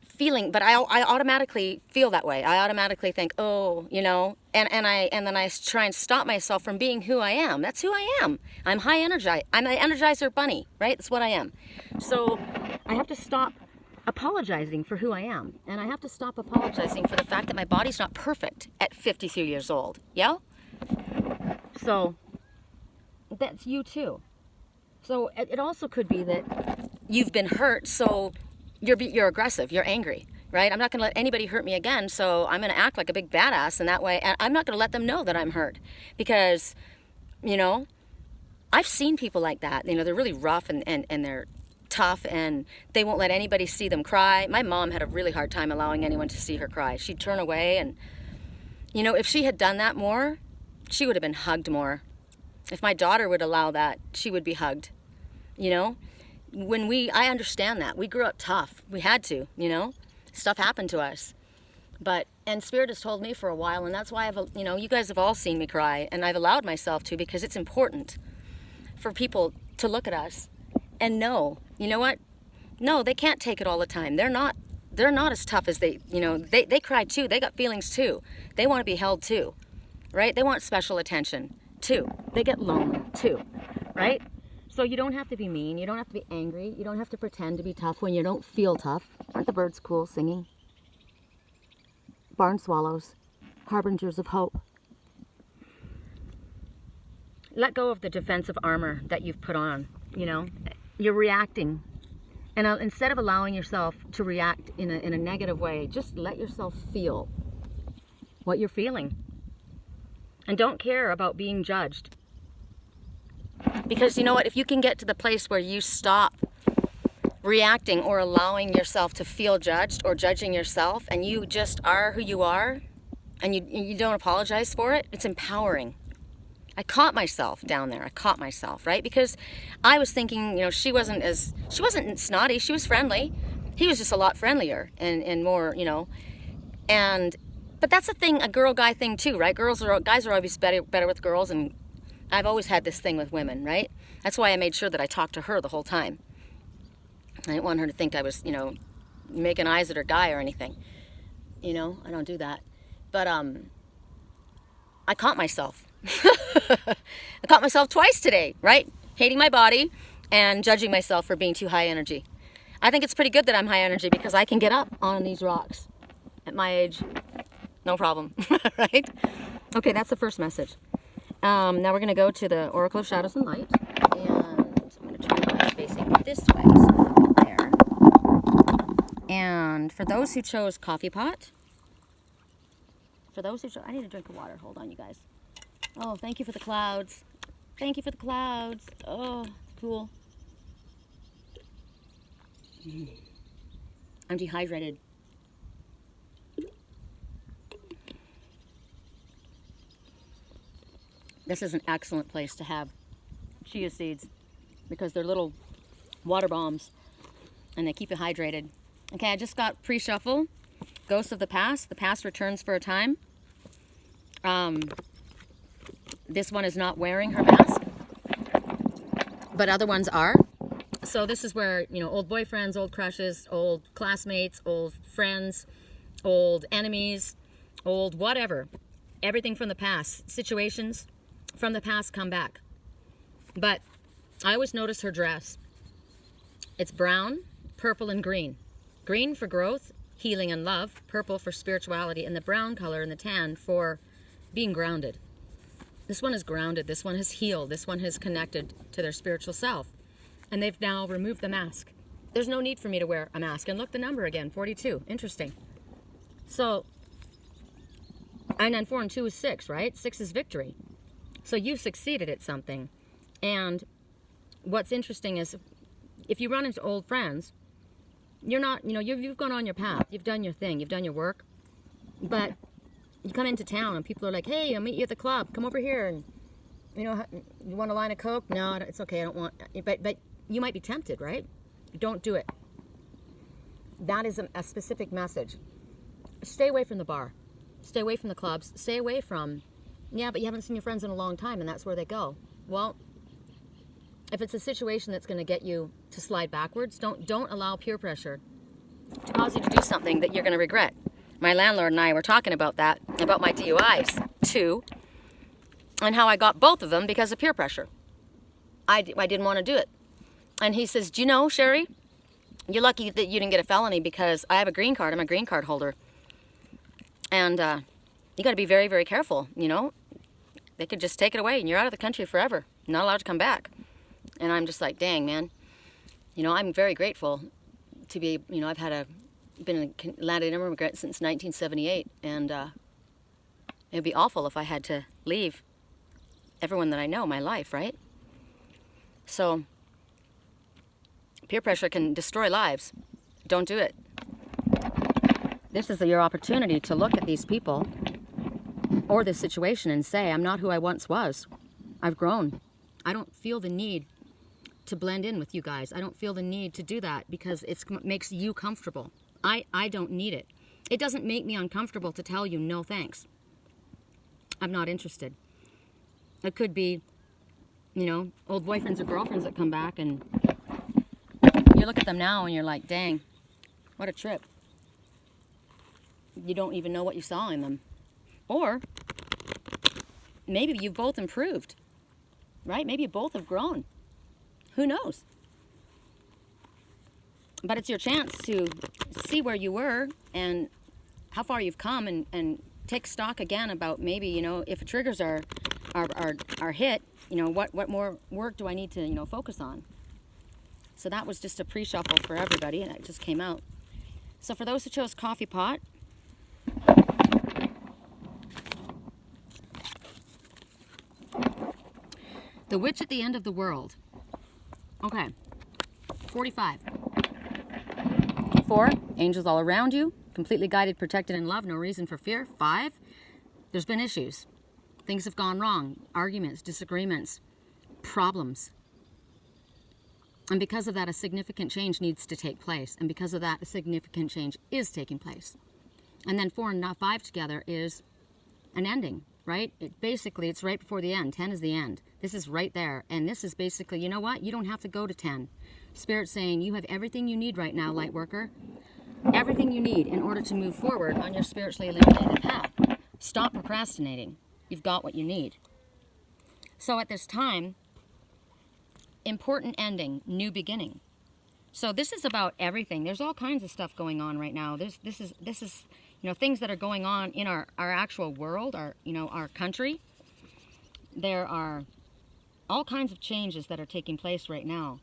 feeling, but I automatically feel that way. I automatically think, oh, you know, and then I try and stop myself from being who I am. That's who I am. I'm high energy. I'm an Energizer bunny, right? That's what I am. So I have to stop apologizing for who I am. And I have to stop apologizing for the fact that my body's not perfect at 53 years old. Yeah? So that's you too. So it also could be that you've been hurt, so you're aggressive, you're angry, right? I'm not going to let anybody hurt me again, so I'm going to act like a big badass, and that way I'm not going to let them know that I'm hurt. Because, you know, I've seen people like that. You know, they're really rough and they're tough, and they won't let anybody see them cry. My mom had a really hard time allowing anyone to see her cry. She'd turn away, and, you know, if she had done that more, she would have been hugged more. If my daughter would allow that, she would be hugged, you know? I understand that. We grew up tough. We had to, you know? Stuff happened to us. And Spirit has told me for a while, and that's why you know, you guys have all seen me cry, and I've allowed myself to, because it's important for people to look at us and know, you know what? No, they can't take it all the time. They're not as tough as they, you know, they cry too. They got feelings too. They want to be held too, right? They want special attention too. They get lonely too, right? So you don't have to be mean. You don't have to be angry. You don't have to pretend to be tough when you don't feel tough. Aren't the birds cool singing? Barn swallows, harbingers of hope. Let go of the defensive armor that you've put on, you know. You're reacting. And instead of allowing yourself to react in a negative way, just let yourself feel what you're feeling. And don't care about being judged. Because you know what, if you can get to the place where you stop reacting or allowing yourself to feel judged or judging yourself, and you just are who you are, and you don't apologize for it, it's empowering. I caught myself down there. I caught myself, right? Because I was thinking, you know, she wasn't snotty, she was friendly. He was just a lot friendlier and more, you know. But that's a thing, a girl-guy thing too, right? Guys are always better with girls, and I've always had this thing with women, right? That's why I made sure that I talked to her the whole time. I didn't want her to think I was, you know, making eyes at her guy or anything. You know, I don't do that. But I caught myself. I caught myself twice today, right? Hating my body and judging myself for being too high energy. I think it's pretty good that I'm high energy because I can get up on these rocks at my age. No problem, right? Okay, that's the first message. Now we're going to go to the Oracle of Shadows and Light, and I'm going to turn the light facing this way, so there. And for those who chose coffee pot, I need a drink of water. Hold on, you guys. Oh, thank you for the clouds. Thank you for the clouds. Oh, cool. I'm dehydrated. This is an excellent place to have chia seeds because they're little water bombs and they keep you hydrated. Okay, I just got pre-shuffle. Ghosts of the past. The past returns for a time. This one is not wearing her mask, but other ones are. So this is where, you know, old boyfriends, old crushes, old classmates, old friends, old enemies, old whatever. Everything from the past, situations from the past come back. But I always notice her dress. It's brown, purple, and green. Green for growth, healing, and love. Purple for spirituality. And the brown color and the tan for being grounded. This one is grounded. This one has healed. This one has connected to their spiritual self. And they've now removed the mask. There's no need for me to wear a mask. And look, the number again, 42. Interesting. So, and then 4 and 2 is 6, right? 6 is victory. So you've succeeded at something. And what's interesting is if you run into old friends, you're not, you know, you've gone on your path. You've done your thing. You've done your work. But you come into town and people are like, hey, I'll meet you at the club. Come over here. And, you know, you want a line of Coke? No, it's okay. I don't want. But you might be tempted, right? Don't do it. That is a specific message. Stay away from the bar. Stay away from the clubs. Stay away from, yeah, but you haven't seen your friends in a long time and that's where they go. Well, if it's a situation that's going to get you to slide backwards, don't allow peer pressure to cause you to do something that you're going to regret. My landlord and I were talking about that, about my DUIs too, and how I got both of them because of peer pressure. I didn't want to do it. And he says, do you know, Sherry, you're lucky that you didn't get a felony because I have a green card. I'm a green card holder. And you got to be very, very careful, you know. They could just take it away and you're out of the country forever. Not allowed to come back. And I'm just like, dang, man. You know, I'm very grateful to be, you know, been a landed immigrant since 1978. And it'd be awful if I had to leave everyone that I know, my life, right? So peer pressure can destroy lives. Don't do it. This is your opportunity to look at these people or this situation and say, I'm not who I once was. I've grown. I don't feel the need to blend in with you guys. I don't feel the need to do that because it makes you comfortable. I don't need it. It doesn't make me uncomfortable to tell you no thanks. I'm not interested. It could be, you know, old boyfriends or girlfriends that come back and you look at them now and you're like, dang, what a trip. You don't even know what you saw in them. Or maybe you've both improved, right? Maybe you both have grown. Who knows? But it's your chance to see where you were and how far you've come and take stock again about maybe, you know, if triggers are hit, you know, what more work do I need to, you know, focus on? So that was just a pre-shuffle for everybody and it just came out. So for those who chose coffee pot, the witch at the end of the world. Okay, 45. 4, angels all around you, completely guided, protected, and loved, no reason for fear. 5, there's been issues. Things have gone wrong, arguments, disagreements, problems. And because of that, a significant change needs to take place. And because of that, a significant change is taking place. And then 4 and 5 together is an ending, right? Basically, it's right before the end. 10 is the end. This is right there. And this is basically, you know what? You don't have to go to 10. Spirit's saying you have everything you need right now, light worker. Everything you need in order to move forward on your spiritually illuminated path. Stop procrastinating. You've got what you need. So at this time, important ending, new beginning. So this is about everything. There's all kinds of stuff going on right now. This is you know, things that are going on in our actual world, our country. There are all kinds of changes that are taking place right now.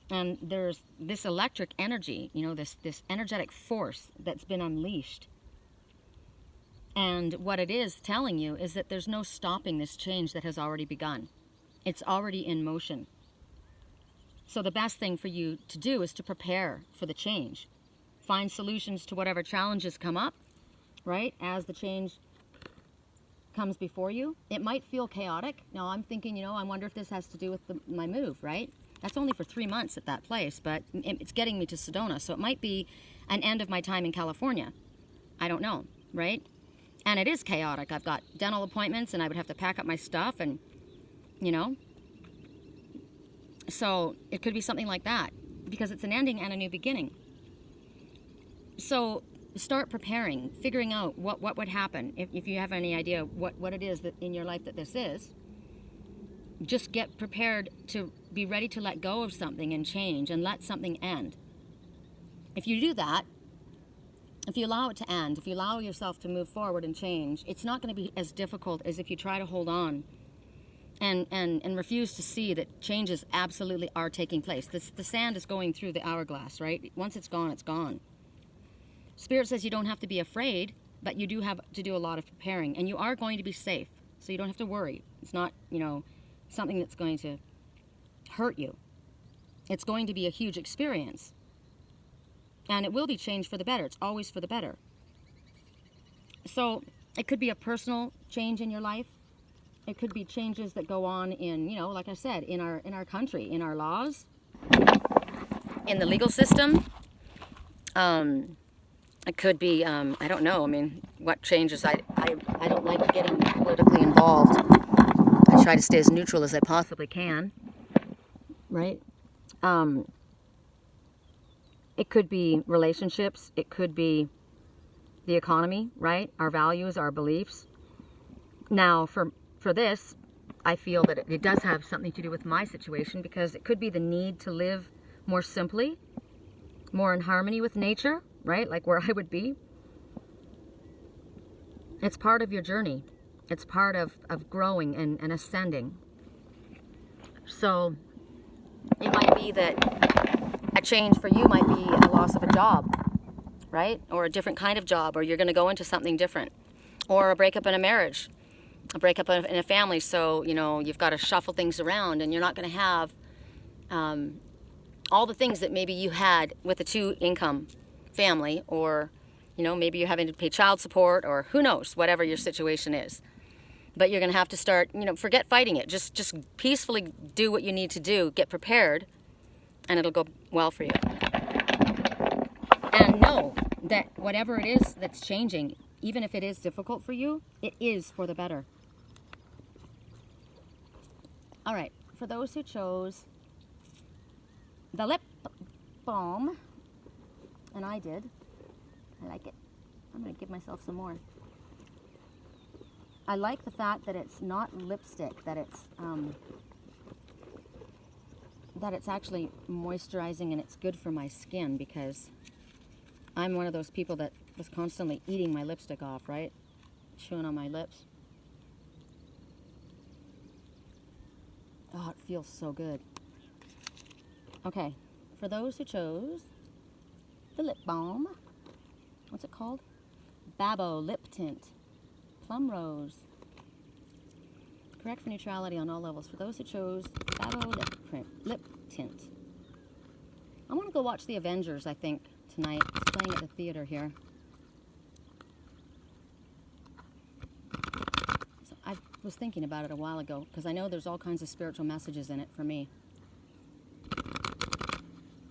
And there's this electric energy, you know, this energetic force that's been unleashed. And what it is telling you is that there's no stopping this change that has already begun. It's already in motion. So the best thing for you to do is to prepare for the change. Find solutions to whatever challenges come up, right? As the change comes before you. It might feel chaotic. Now I'm thinking, you know, I wonder if this has to do with my move, right? That's only for 3 months at that place, but it's getting me to Sedona. So it might be an end of my time in California. I don't know, right? And it is chaotic. I've got dental appointments and I would have to pack up my stuff and, you know. So it could be something like that because it's an ending and a new beginning. So start preparing, figuring out what would happen if you have any idea what it is that in your life that this is. Just get prepared to be ready to let go of something and change and let something end. If you do that, if you allow it to end, if you allow yourself to move forward and change, it's not going to be as difficult as if you try to hold on and refuse to see that changes absolutely are taking place. The sand is going through the hourglass, right? Once it's gone, it's gone. Spirit says you don't have to be afraid, but you do have to do a lot of preparing, and you are going to be safe, so you don't have to worry. It's not, you know, something that's going to hurt you. It's going to be a huge experience. And it will be changed for the better. It's always for the better. So it could be a personal change in your life. It could be changes that go on in, you know, like I said, in our country, in our laws, in the legal system. It could be, I don't know, I mean, what changes. I don't like getting politically involved. I try to stay as neutral as I possibly can, right? It could be relationships. It could be the economy, right? Our values, our beliefs. Now, for this, I feel that it does have something to do with my situation, because it could be the need to live more simply, more in harmony with nature, right? Like where I would be. It's part of your journey. It's part of growing and ascending. So it might be that a change for you might be a loss of a job, right? Or a different kind of job, or you're going to go into something different. Or a breakup in a marriage, a breakup in a family. So, you know, you've got to shuffle things around, and you're not going to have all the things that maybe you had with a 2-income family, or, you know, maybe you're having to pay child support, or who knows, whatever your situation is. But you're going to have to start, you know, forget fighting it. Just peacefully do what you need to do, get prepared, and it'll go well for you. And know that whatever it is that's changing, even if it is difficult for you, it is for the better. All right, for those who chose the lip balm, and I did, I like it. I'm going to give myself some more. I like the fact that it's not lipstick, that it's actually moisturizing, and it's good for my skin, because I'm one of those people that was constantly eating my lipstick off, right? Chewing on my lips. Oh, it feels so good. Okay, for those who chose the lip balm, what's it called? Babo Lip Tint, Plum Rose. Correct for neutrality on all levels. For those who chose Babo Lip Tint. I want to go watch The Avengers, I think, tonight. It's playing at the theater here. So I was thinking about it a while ago, because I know there's all kinds of spiritual messages in it for me.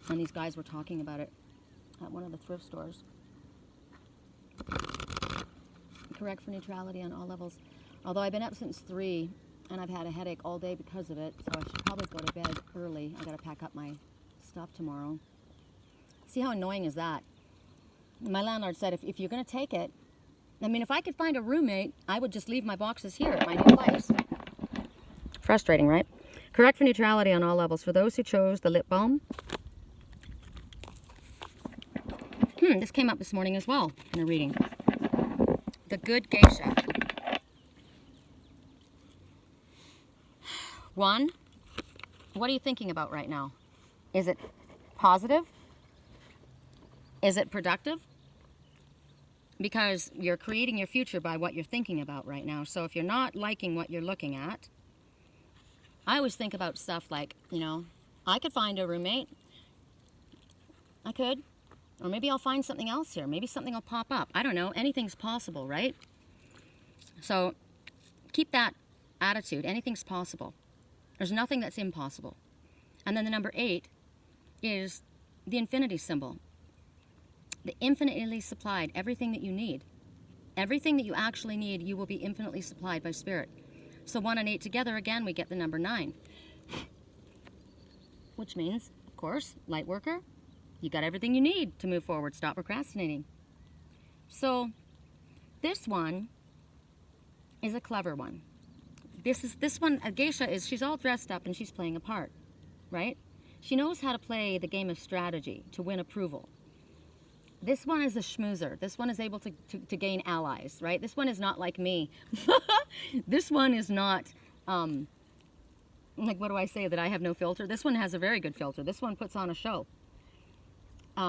And these guys were talking about it at one of the thrift stores. Correct for neutrality on all levels. Although I've been up since 3, and I've had a headache all day because of it, so I should probably go to bed early. I gotta pack up my stuff tomorrow. See how annoying is that? My landlord said if you're gonna take it, I mean, if I could find a roommate, I would just leave my boxes here at my new place. Frustrating, right? Correct for neutrality on all levels. For those who chose the lip balm. This came up this morning as well in a reading. The Good Geisha. 1, what are you thinking about right now? Is it positive? Is it productive? Because you're creating your future by what you're thinking about right now. So if you're not liking what you're looking at, I always think about stuff like, you know, I could find a roommate. I could. Or maybe I'll find something else here. Maybe something will pop up. I don't know. Anything's possible, right? So keep that attitude. Anything's possible. There's nothing that's impossible. And then the number 8 is the infinity symbol. The infinitely supplied, everything that you need. Everything that you actually need, you will be infinitely supplied by Spirit. So 1 and 8 together, again, we get the number 9. Which means, of course, light worker, you got everything you need to move forward. Stop procrastinating. So this one is a clever one. This one, a geisha she's all dressed up and she's playing a part, right? She knows how to play the game of strategy to win approval. This one is a schmoozer. This one is able to gain allies, right? This one is not like me. This one is not, like, what do I say, that I have no filter? This one has a very good filter. This one puts on a show.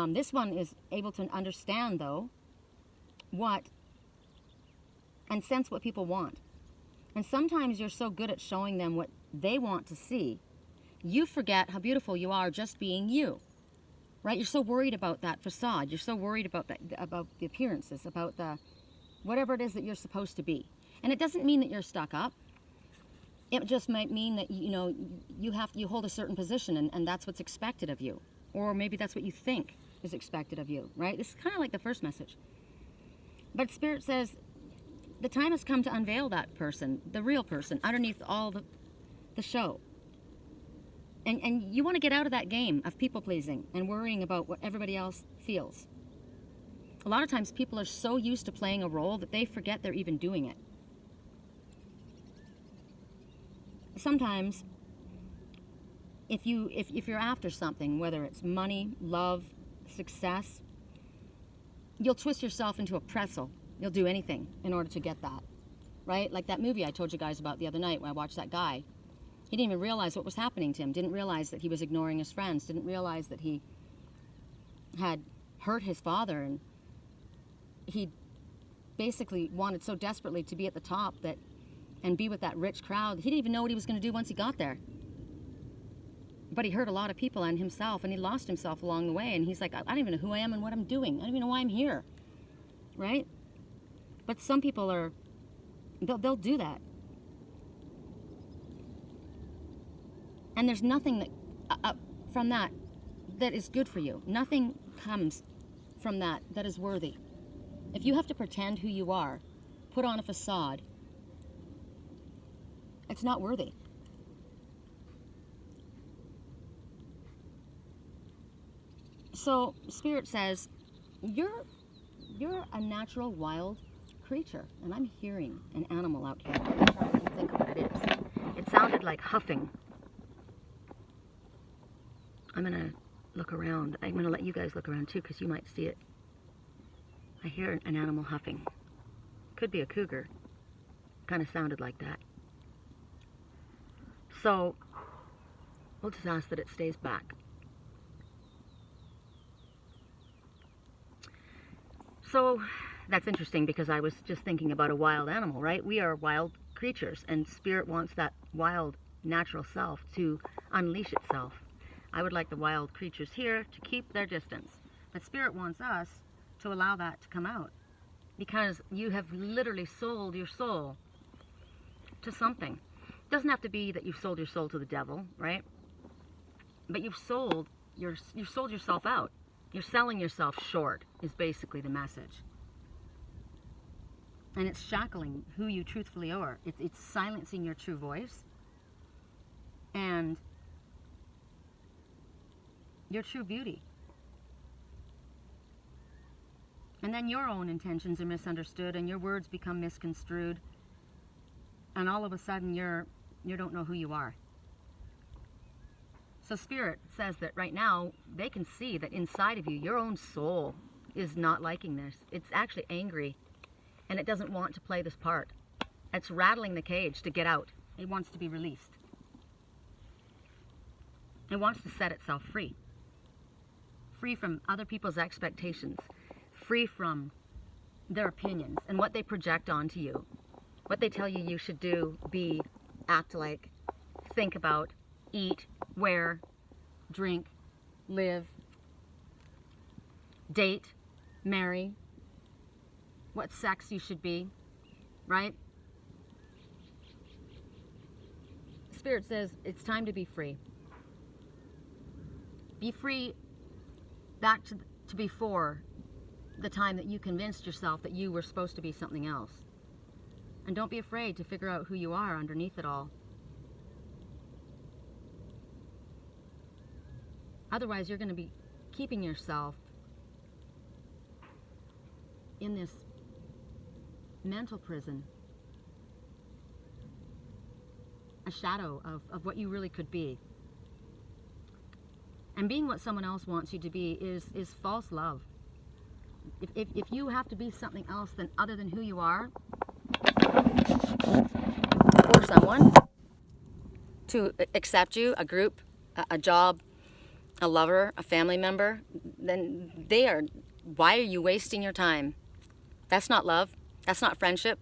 This one is able to understand, though, and sense what people want. And sometimes you're so good at showing them what they want to see, you forget how beautiful you are just being you, right? You're so worried about that facade. You're so worried about the appearances, about the whatever it is that you're supposed to be. And it doesn't mean that you're stuck up. It just might mean that, you know, you hold a certain position, and that's what's expected of you. Or maybe that's what you think is expected of you, right? This is kind of like the first message. But Spirit says the time has come to unveil that person, the real person, underneath all the show. And you want to get out of that game of people-pleasing and worrying about what everybody else feels. A lot of times people are so used to playing a role that they forget they're even doing it. Sometimes, if you're after something, whether it's money, love, success, you'll twist yourself into a pretzel. You'll do anything in order to get that, right? Like that movie I told you guys about the other night when I watched that guy. He didn't even realize what was happening to him, didn't realize that he was ignoring his friends, didn't realize that he had hurt his father, and he basically wanted so desperately to be at the top and be with that rich crowd. He didn't even know what he was going to do once he got there. But he hurt a lot of people and himself, and he lost himself along the way, and he's like, I don't even know who I am and what I'm doing. I don't even know why I'm here, right? But some people they'll do that. And there's nothing that from that is good for you. Nothing comes from that is worthy. If you have to pretend who you are, put on a facade, it's not worthy. So Spirit says, you're a natural wild creature, and I'm hearing an animal out here. I'm trying to think of what it is. It sounded like huffing. I'm going to look around. I'm going to let you guys look around too, because you might see it. I hear an animal huffing. Could be a cougar. Kind of sounded like that. So we'll just ask that it stays back. So that's interesting, because I was just thinking about a wild animal, right? We are wild creatures, and Spirit wants that wild, natural self to unleash itself. I would like the wild creatures here to keep their distance. But Spirit wants us to allow that to come out, because you have literally sold your soul to something. It doesn't have to be that you've sold your soul to the devil, right? But you've sold yourself out. You're selling yourself short is basically the message. And it's shackling who you truthfully are. It's silencing your true voice and your true beauty. And then your own intentions are misunderstood, and your words become misconstrued, and all of a sudden you don't know who you are. So Spirit says that right now they can see that inside of you, your own soul is not liking this. It's actually angry, and it doesn't want to play this part. It's rattling the cage to get out. It wants to be released. It wants to set itself free. Free from other people's expectations. Free from their opinions and what they project onto you. What they tell you you should do, be, act like, think about, eat, wear, drink, live, date, marry, what sex you should be, right? Spirit says it's time to be free. Be free back to before the time that you convinced yourself that you were supposed to be something else. And don't be afraid to figure out who you are underneath it all. Otherwise, you're going to be keeping yourself in this mental prison, a shadow of what you really could be. And being what someone else wants you to be is false love. If you have to be something else other than who you are for someone to accept you, a group, a job, a lover, a family member, then why are you wasting your time? That's not love. That's not friendship.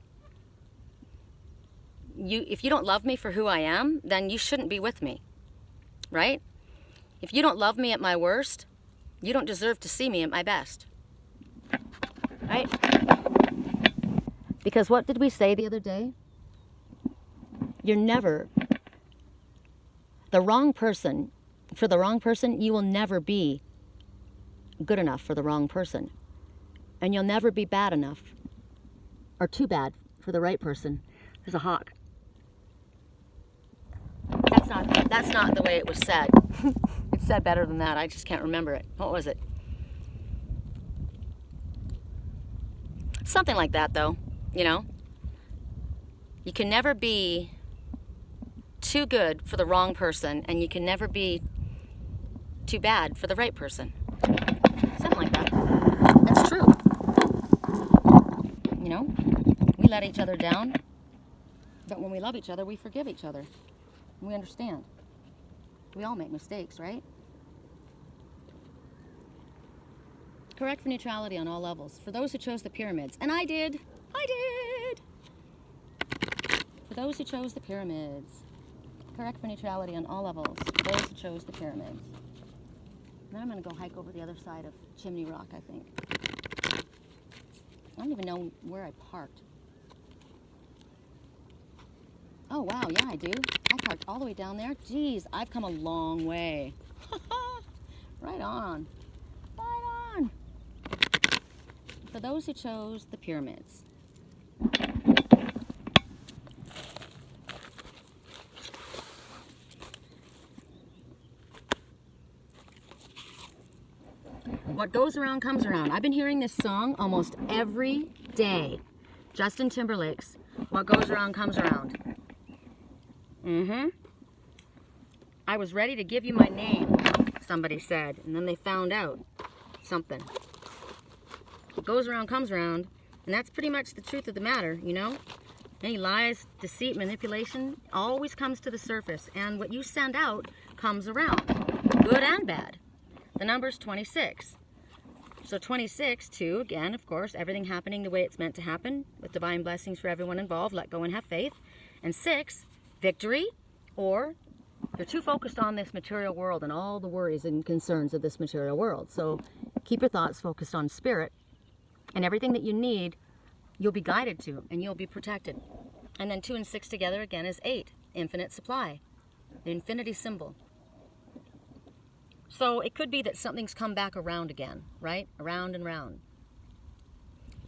If you don't love me for who I am, then you shouldn't be with me, right? If you don't love me at my worst, you don't deserve to see me at my best, right? Because what did we say the other day? You're never the wrong person, for the wrong person, you will never be good enough for the wrong person. And you'll never be bad enough or too bad for the right person. There's a hawk. That's not the way it was said. It's said better than that. I just can't remember it. What was it? Something like that, though. You know? You can never be too good for the wrong person, and you can never be too bad for the right person. Something like that. That's true. You know? We let each other down, but when we love each other, we forgive each other. And we understand. We all make mistakes, right? Correct for neutrality on all levels. For those who chose the pyramids. And I did. For those who chose the pyramids. Correct for neutrality on all levels. For those who chose the pyramids. Now I'm going to go hike over the other side of Chimney Rock, I think. I don't even know where I parked. Oh, wow, yeah, I do. I parked all the way down there. Geez, I've come a long way. Right on. Right on. For those who chose the pyramids. What goes around comes around. I've been hearing this song almost every day. Justin Timberlake's What Goes Around Comes Around. I was ready to give you my name, somebody said, and then they found out something. What goes around comes around, and that's pretty much the truth of the matter, you know? Any lies, deceit, manipulation always comes to the surface, and what you send out comes around, good and bad. The number's 26. So 26, too, again, of course, everything happening the way it's meant to happen, with divine blessings for everyone involved, let go and have faith. And 6, victory, or you're too focused on this material world and all the worries and concerns of this material world. So keep your thoughts focused on spirit, and everything that you need, you'll be guided to, and you'll be protected. And then 2 and 6 together again is 8, infinite supply, the infinity symbol. So it could be that something's come back around again, right? Around and round.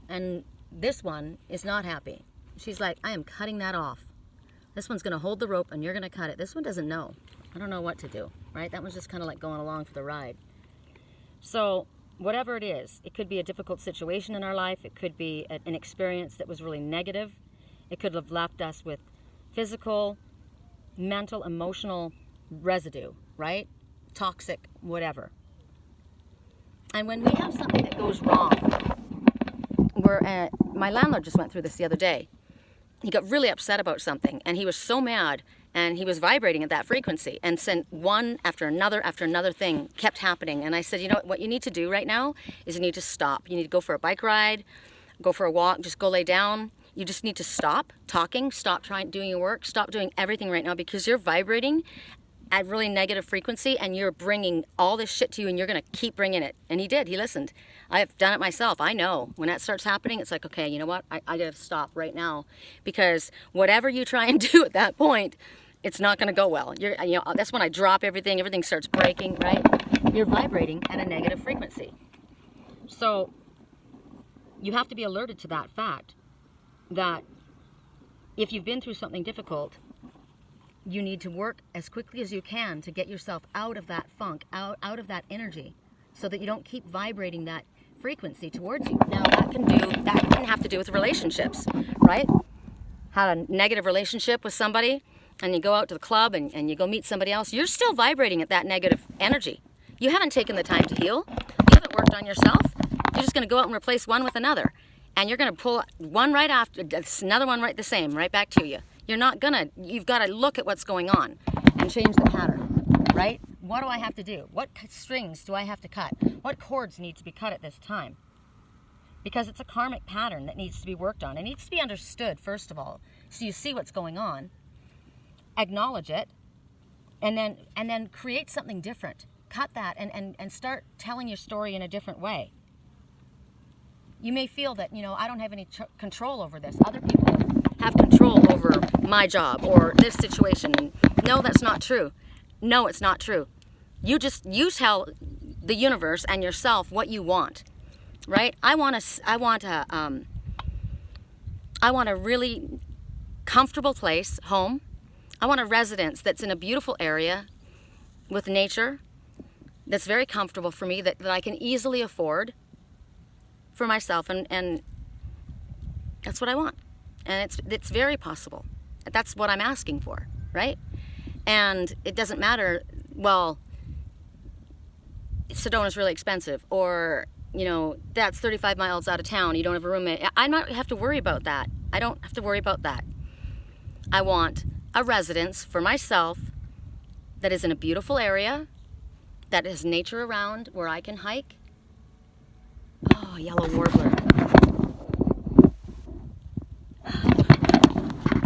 And this one is not happy. She's like, I am cutting that off. This one's going to hold the rope and you're going to cut it. This one doesn't know. I don't know what to do, right? That one's just kind of like going along for the ride. So whatever it is, it could be a difficult situation in our life. It could be an experience that was really negative. It could have left us with physical, mental, emotional residue, right? Toxic, whatever. And when we have something that goes wrong, my landlord just went through this the other day. He got really upset about something, and he was so mad, and he was vibrating at that frequency, and sent one after another thing kept happening. And I said, you know what you need to do right now is you need to stop. You need to go for a bike ride, go for a walk, just go lay down. You just need to stop talking, stop doing your work, stop doing everything right now, because you're vibrating at really negative frequency, and you're bringing all this shit to you, and you're going to keep bringing it. And he did. He listened. I've done it myself. I know. When that starts happening, it's like, okay, you know what? I got to stop right now, because whatever you try and do at that point, it's not going to go well. That's when I drop everything. Everything starts breaking, right? You're vibrating at a negative frequency. So you have to be alerted to that fact, that if you've been through something difficult, you need to work as quickly as you can to get yourself out of that funk, out of that energy, so that you don't keep vibrating that frequency towards you. Now that can have to do with relationships, right? Had a negative relationship with somebody, and you go out to the club and you go meet somebody else, you're still vibrating at that negative energy. You haven't taken the time to heal. You haven't worked on yourself. You're just going to go out and replace one with another. And you're going to pull one right after, another one right the same, right back to you. You're not gonna, you've got to look at what's going on and change the pattern, right? What do I have to do? What strings do I have to cut? What cords need to be cut at this time? Because it's a karmic pattern that needs to be worked on. It needs to be understood, first of all, so you see what's going on, acknowledge it, and then create something different. Cut that and start telling your story in a different way. You may feel that, I don't have any control over this. Other people have control over my job or this situation. And no, that's not true. no, it's not true. You tell the universe and yourself what you want, right? I want a really comfortable place, home. I want a residence that's in a beautiful area with nature, that's very comfortable for me, that I can easily afford for myself, and that's what I want. And it's very possible. That's what I'm asking for, right? And it doesn't matter, well, Sedona's really expensive, or, you know, that's 35 miles out of town, you don't have a roommate. I don't have to worry about that. I don't have to worry about that. I want a residence for myself that is in a beautiful area, that has nature around, where I can hike. Oh, yellow warbler.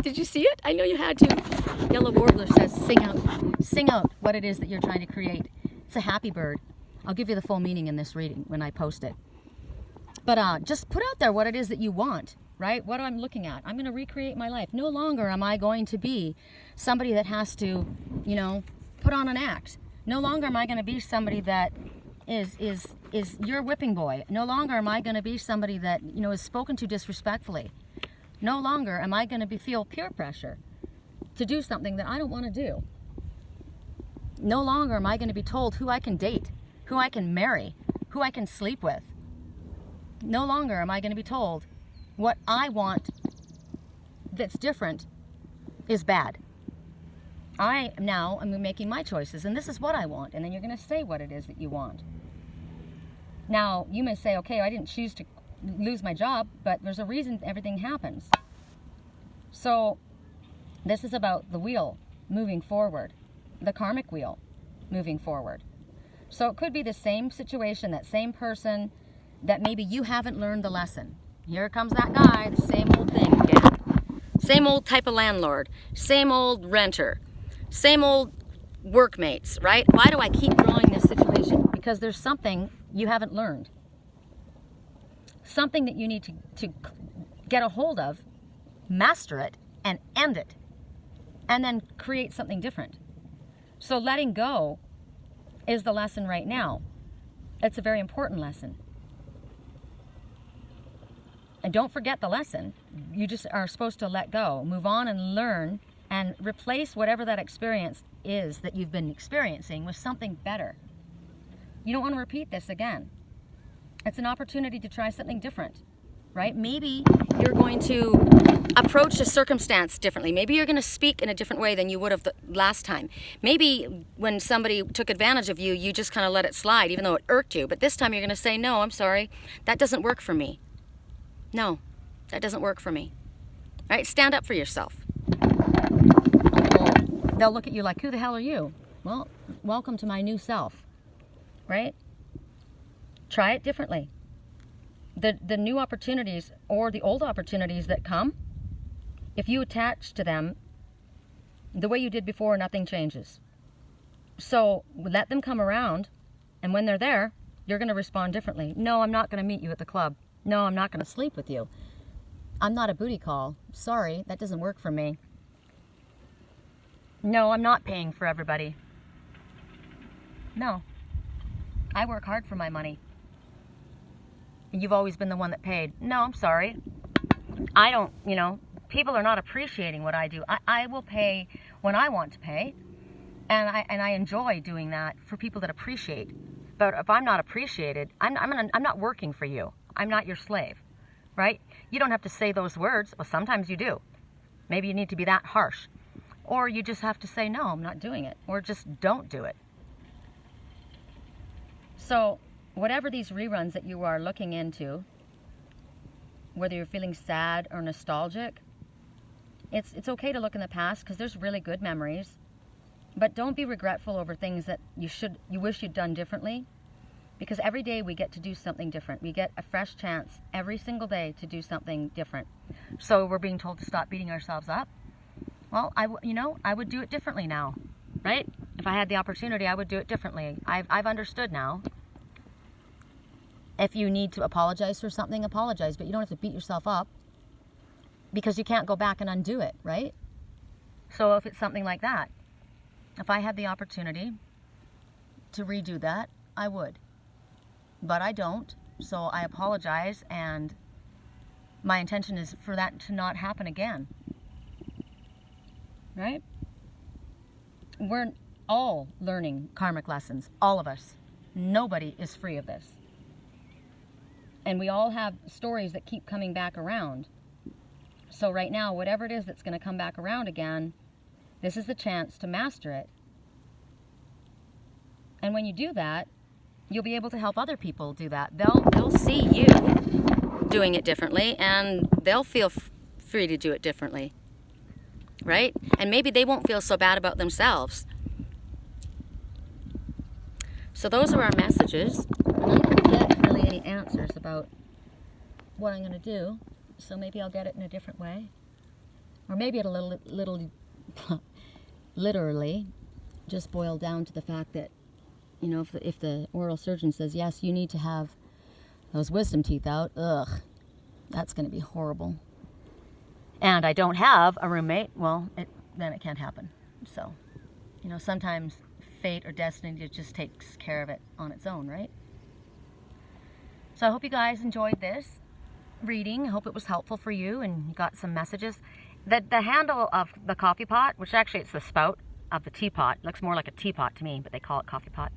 Did you see it? I know you had to. Yellow warbler says, sing out what it is that you're trying to create. It's a happy bird. I'll give you the full meaning in this reading when I post it. But just put out there what it is that you want, right? What I'm looking at. I'm going to recreate my life. No longer am I going to be somebody that has to, you know, put on an act. No longer am I going to be somebody that is your whipping boy. No longer am I going to be somebody that, you know, is spoken to disrespectfully. No longer am I going to feel peer pressure to do something that I don't want to do. No longer am I going to be told who I can date, who I can marry, who I can sleep with. No longer am I going to be told what I want that's different is bad. I'm making my choices, and this is what I want, and then you're going to say what it is that you want. Now, you may say, okay, I didn't choose to lose my job, but there's a reason everything happens. So this is about the wheel moving forward, the karmic wheel moving forward. So it could be the same situation, that same person, that maybe you haven't learned the lesson. Here comes that guy, the same old thing again. Same old type of landlord, same old renter, same old workmates, right? Why do I keep drawing this situation? Because there's something you haven't learned. Something that you need to get a hold of, master it, and end it. And then create something different. So letting go is the lesson right now. It's a very important lesson. And don't forget the lesson. You just are supposed to let go, move on and learn, and replace whatever that experience is that you've been experiencing with something better. You don't want to repeat this again. It's an opportunity to try something different, right? Maybe you're going to approach a circumstance differently. Maybe you're going to speak in a different way than you would have the last time. Maybe when somebody took advantage of you, you just kind of let it slide, even though it irked you. But this time you're going to say, no, I'm sorry. That doesn't work for me. No, that doesn't work for me. Right? Stand up for yourself. They'll look at you like, who the hell are you? Well, welcome to my new self. Right? Try it differently. The new opportunities or the old opportunities that come, if you attach to them the way you did before, nothing changes. So let them come around, and when they're there, you're going to respond differently. No, I'm not going to meet you at the club. No, I'm not going to sleep with you. I'm not a booty call. Sorry, that doesn't work for me. No, I'm not paying for everybody. No. I work hard for my money. You've always been the one that paid. No, I'm sorry. I don't, people are not appreciating what I do. I will pay when I want to pay, and I enjoy doing that for people that appreciate. But if I'm not appreciated, I'm not working for you. I'm not your slave, right? You don't have to say those words. Well, sometimes you do. Maybe you need to be that harsh. Or you just have to say, no, I'm not doing it. Or just don't do it. So whatever these reruns that you are looking into, whether you're feeling sad or nostalgic, it's okay to look in the past because there's really good memories. But don't be regretful over things that you wish you'd done differently. Because every day we get to do something different. We get a fresh chance every single day to do something different. So we're being told to stop beating ourselves up. Well, I would do it differently now, right? If I had the opportunity, I would do it differently. I've understood now. If you need to apologize for something, apologize, but you don't have to beat yourself up because you can't go back and undo it, right? So if it's something like that, If I had the opportunity to redo that, I would. But I don't, so I apologize, and my intention is for that to not happen again. Right? We're all learning karmic lessons, all of us. Nobody is free of this. And we all have stories that keep coming back around. So right now, whatever it is that's going to come back around again, this is the chance to master it. And when you do that, you'll be able to help other people do that. They'll see you doing it differently, and they'll feel free to do it differently. Right? And maybe they won't feel so bad about themselves. So those are our messages. And I didn't get really any answers about what I'm going to do. So maybe I'll get it in a different way. Or maybe it'll literally just boil down to the fact that, you know, if the oral surgeon says, yes, you need to have those wisdom teeth out, ugh, that's going to be horrible. And I don't have a roommate, well, then it can't happen. So, you know, sometimes fate or destiny just takes care of it on its own, right? So I hope you guys enjoyed this reading. I hope it was helpful for you and you got some messages. The handle of the coffee pot, which actually it's the spout of the teapot, looks more like a teapot to me, but they call it coffee pot.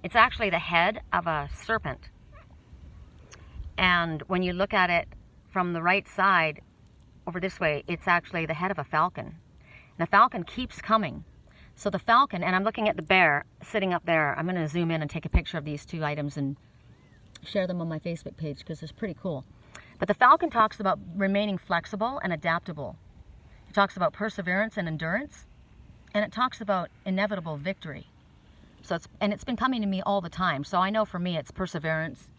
It's actually the head of a serpent. And when you look at it from the right side, over this way, it's actually the head of a falcon. And the falcon keeps coming. So the falcon, and I'm looking at the bear sitting up there. I'm going to zoom in and take a picture of these two items and share them on my Facebook page because it's pretty cool. But the falcon talks about remaining flexible and adaptable. It talks about perseverance and endurance. And it talks about inevitable victory. So it's been coming to me all the time. So I know for me it's perseverance,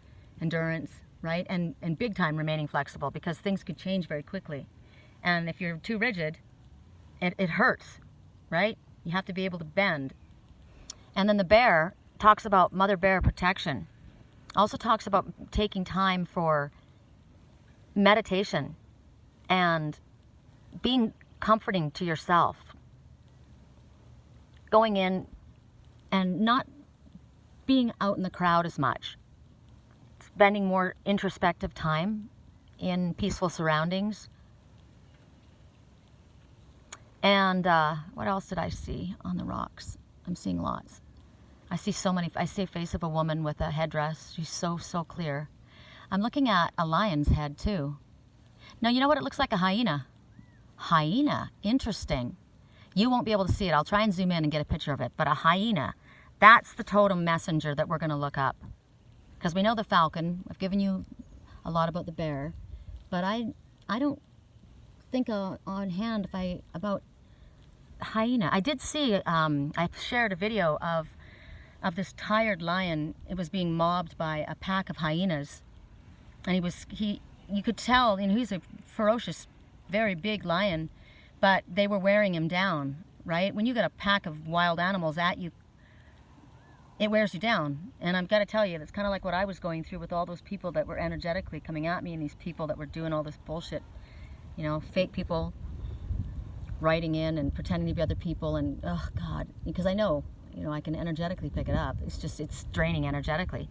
endurance, right? And big time remaining flexible because things could change very quickly. And if you're too rigid, it hurts, right? You have to be able to bend. And then the bear talks about mother bear protection. Also talks about taking time for meditation and being comforting to yourself. Going in and not being out in the crowd as much. Spending more introspective time in peaceful surroundings. And what else did I see on the rocks? I'm seeing lots. I see so many. I see a face of a woman with a headdress. She's so clear. I'm looking at a lion's head too. Now, you know what? It looks like a hyena. Hyena. Interesting. You won't be able to see it. I'll try and zoom in and get a picture of it. But a hyena, that's the totem messenger that we're going to look up. Because we know the falcon. I've given you a lot about the bear. But I don't think on hand about hyena. I did see, I shared a video of this tired lion. It was being mobbed by a pack of hyenas. And you could tell, you know, he's a ferocious, very big lion. But they were wearing him down, right? When you get a pack of wild animals at you, it wears you down. And I've got to tell you, that's kind of like what I was going through with all those people that were energetically coming at me and these people that were doing all this bullshit. You know, fake people writing in and pretending to be other people. And, oh, God, because I know, you know, I can energetically pick it up. It's draining energetically.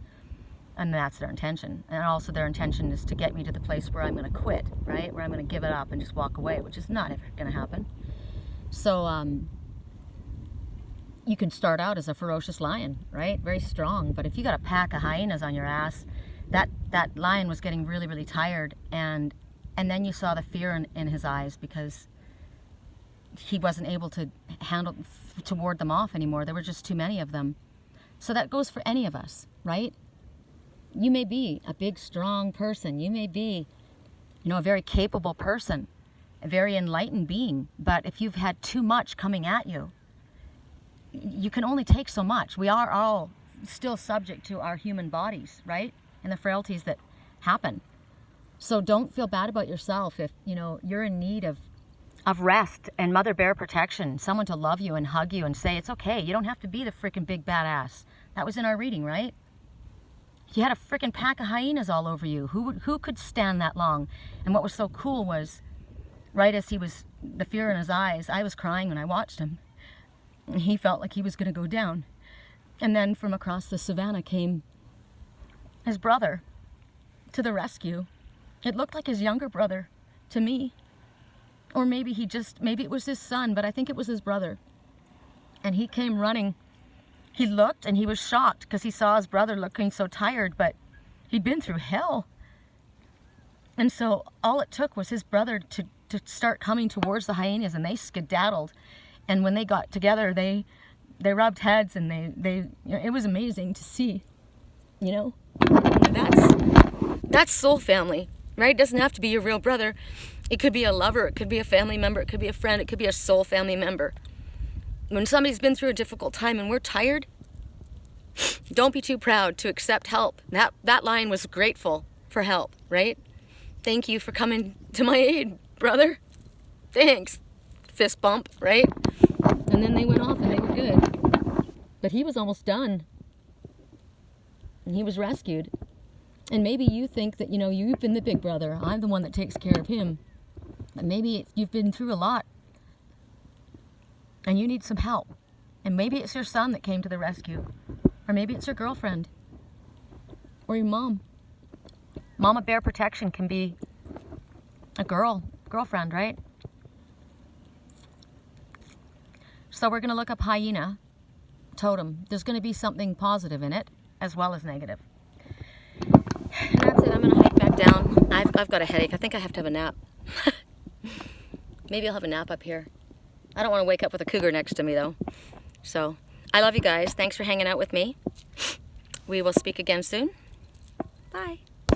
And that's their intention. And also their intention is to get me to the place where I'm going to quit, right? Where I'm going to give it up and just walk away, which is not ever going to happen. So you can start out as a ferocious lion, right? Very strong. But if you got a pack of hyenas on your ass, that lion was getting really, really tired. And then you saw the fear in his eyes because he wasn't able to ward them off anymore. There were just too many of them. So that goes for any of us, right? You may be a big, strong person. You may be, you know, a very capable person, a very enlightened being. But if you've had too much coming at you, you can only take so much. We are all still subject to our human bodies, right? And the frailties that happen. So don't feel bad about yourself if, you know, you're in need of rest and mother bear protection. Someone to love you and hug you and say, it's okay. You don't have to be the freaking big badass. That was in our reading, right? You had a freaking pack of hyenas all over you. Who could stand that long? And what was so cool was, right as the fear in his eyes, I was crying when I watched him. He felt like he was going to go down. And then from across the savannah came his brother to the rescue. It looked like his younger brother to me. Or maybe maybe it was his son, but I think it was his brother. And he came running. He looked and he was shocked because he saw his brother looking so tired, but he'd been through hell. And so all it took was his brother to start coming towards the hyenas, and they skedaddled. And when they got together, they rubbed heads, and they it was amazing to see, That's soul family, right? It doesn't have to be your real brother. It could be a lover, it could be a family member, it could be a friend, it could be a soul family member. When somebody's been through a difficult time and we're tired, don't be too proud to accept help. That line was grateful for help, right? Thank you for coming to my aid, brother. Thanks. Fist bump, right? And then they went off and they were good. But he was almost done. And he was rescued. And maybe you think that, you've been the big brother. I'm the one that takes care of him. But maybe you've been through a lot. And you need some help. And maybe it's your son that came to the rescue. Or maybe it's your girlfriend. Or your mom. Mama bear protection can be a girlfriend, right? So we're going to look up hyena totem. There's going to be something positive in it as well as negative. And that's it. I'm going to hike back down. I've got a headache. I think I have to have a nap. Maybe I'll have a nap up here. I don't want to wake up with a cougar next to me though. So I love you guys. Thanks for hanging out with me. We will speak again soon. Bye.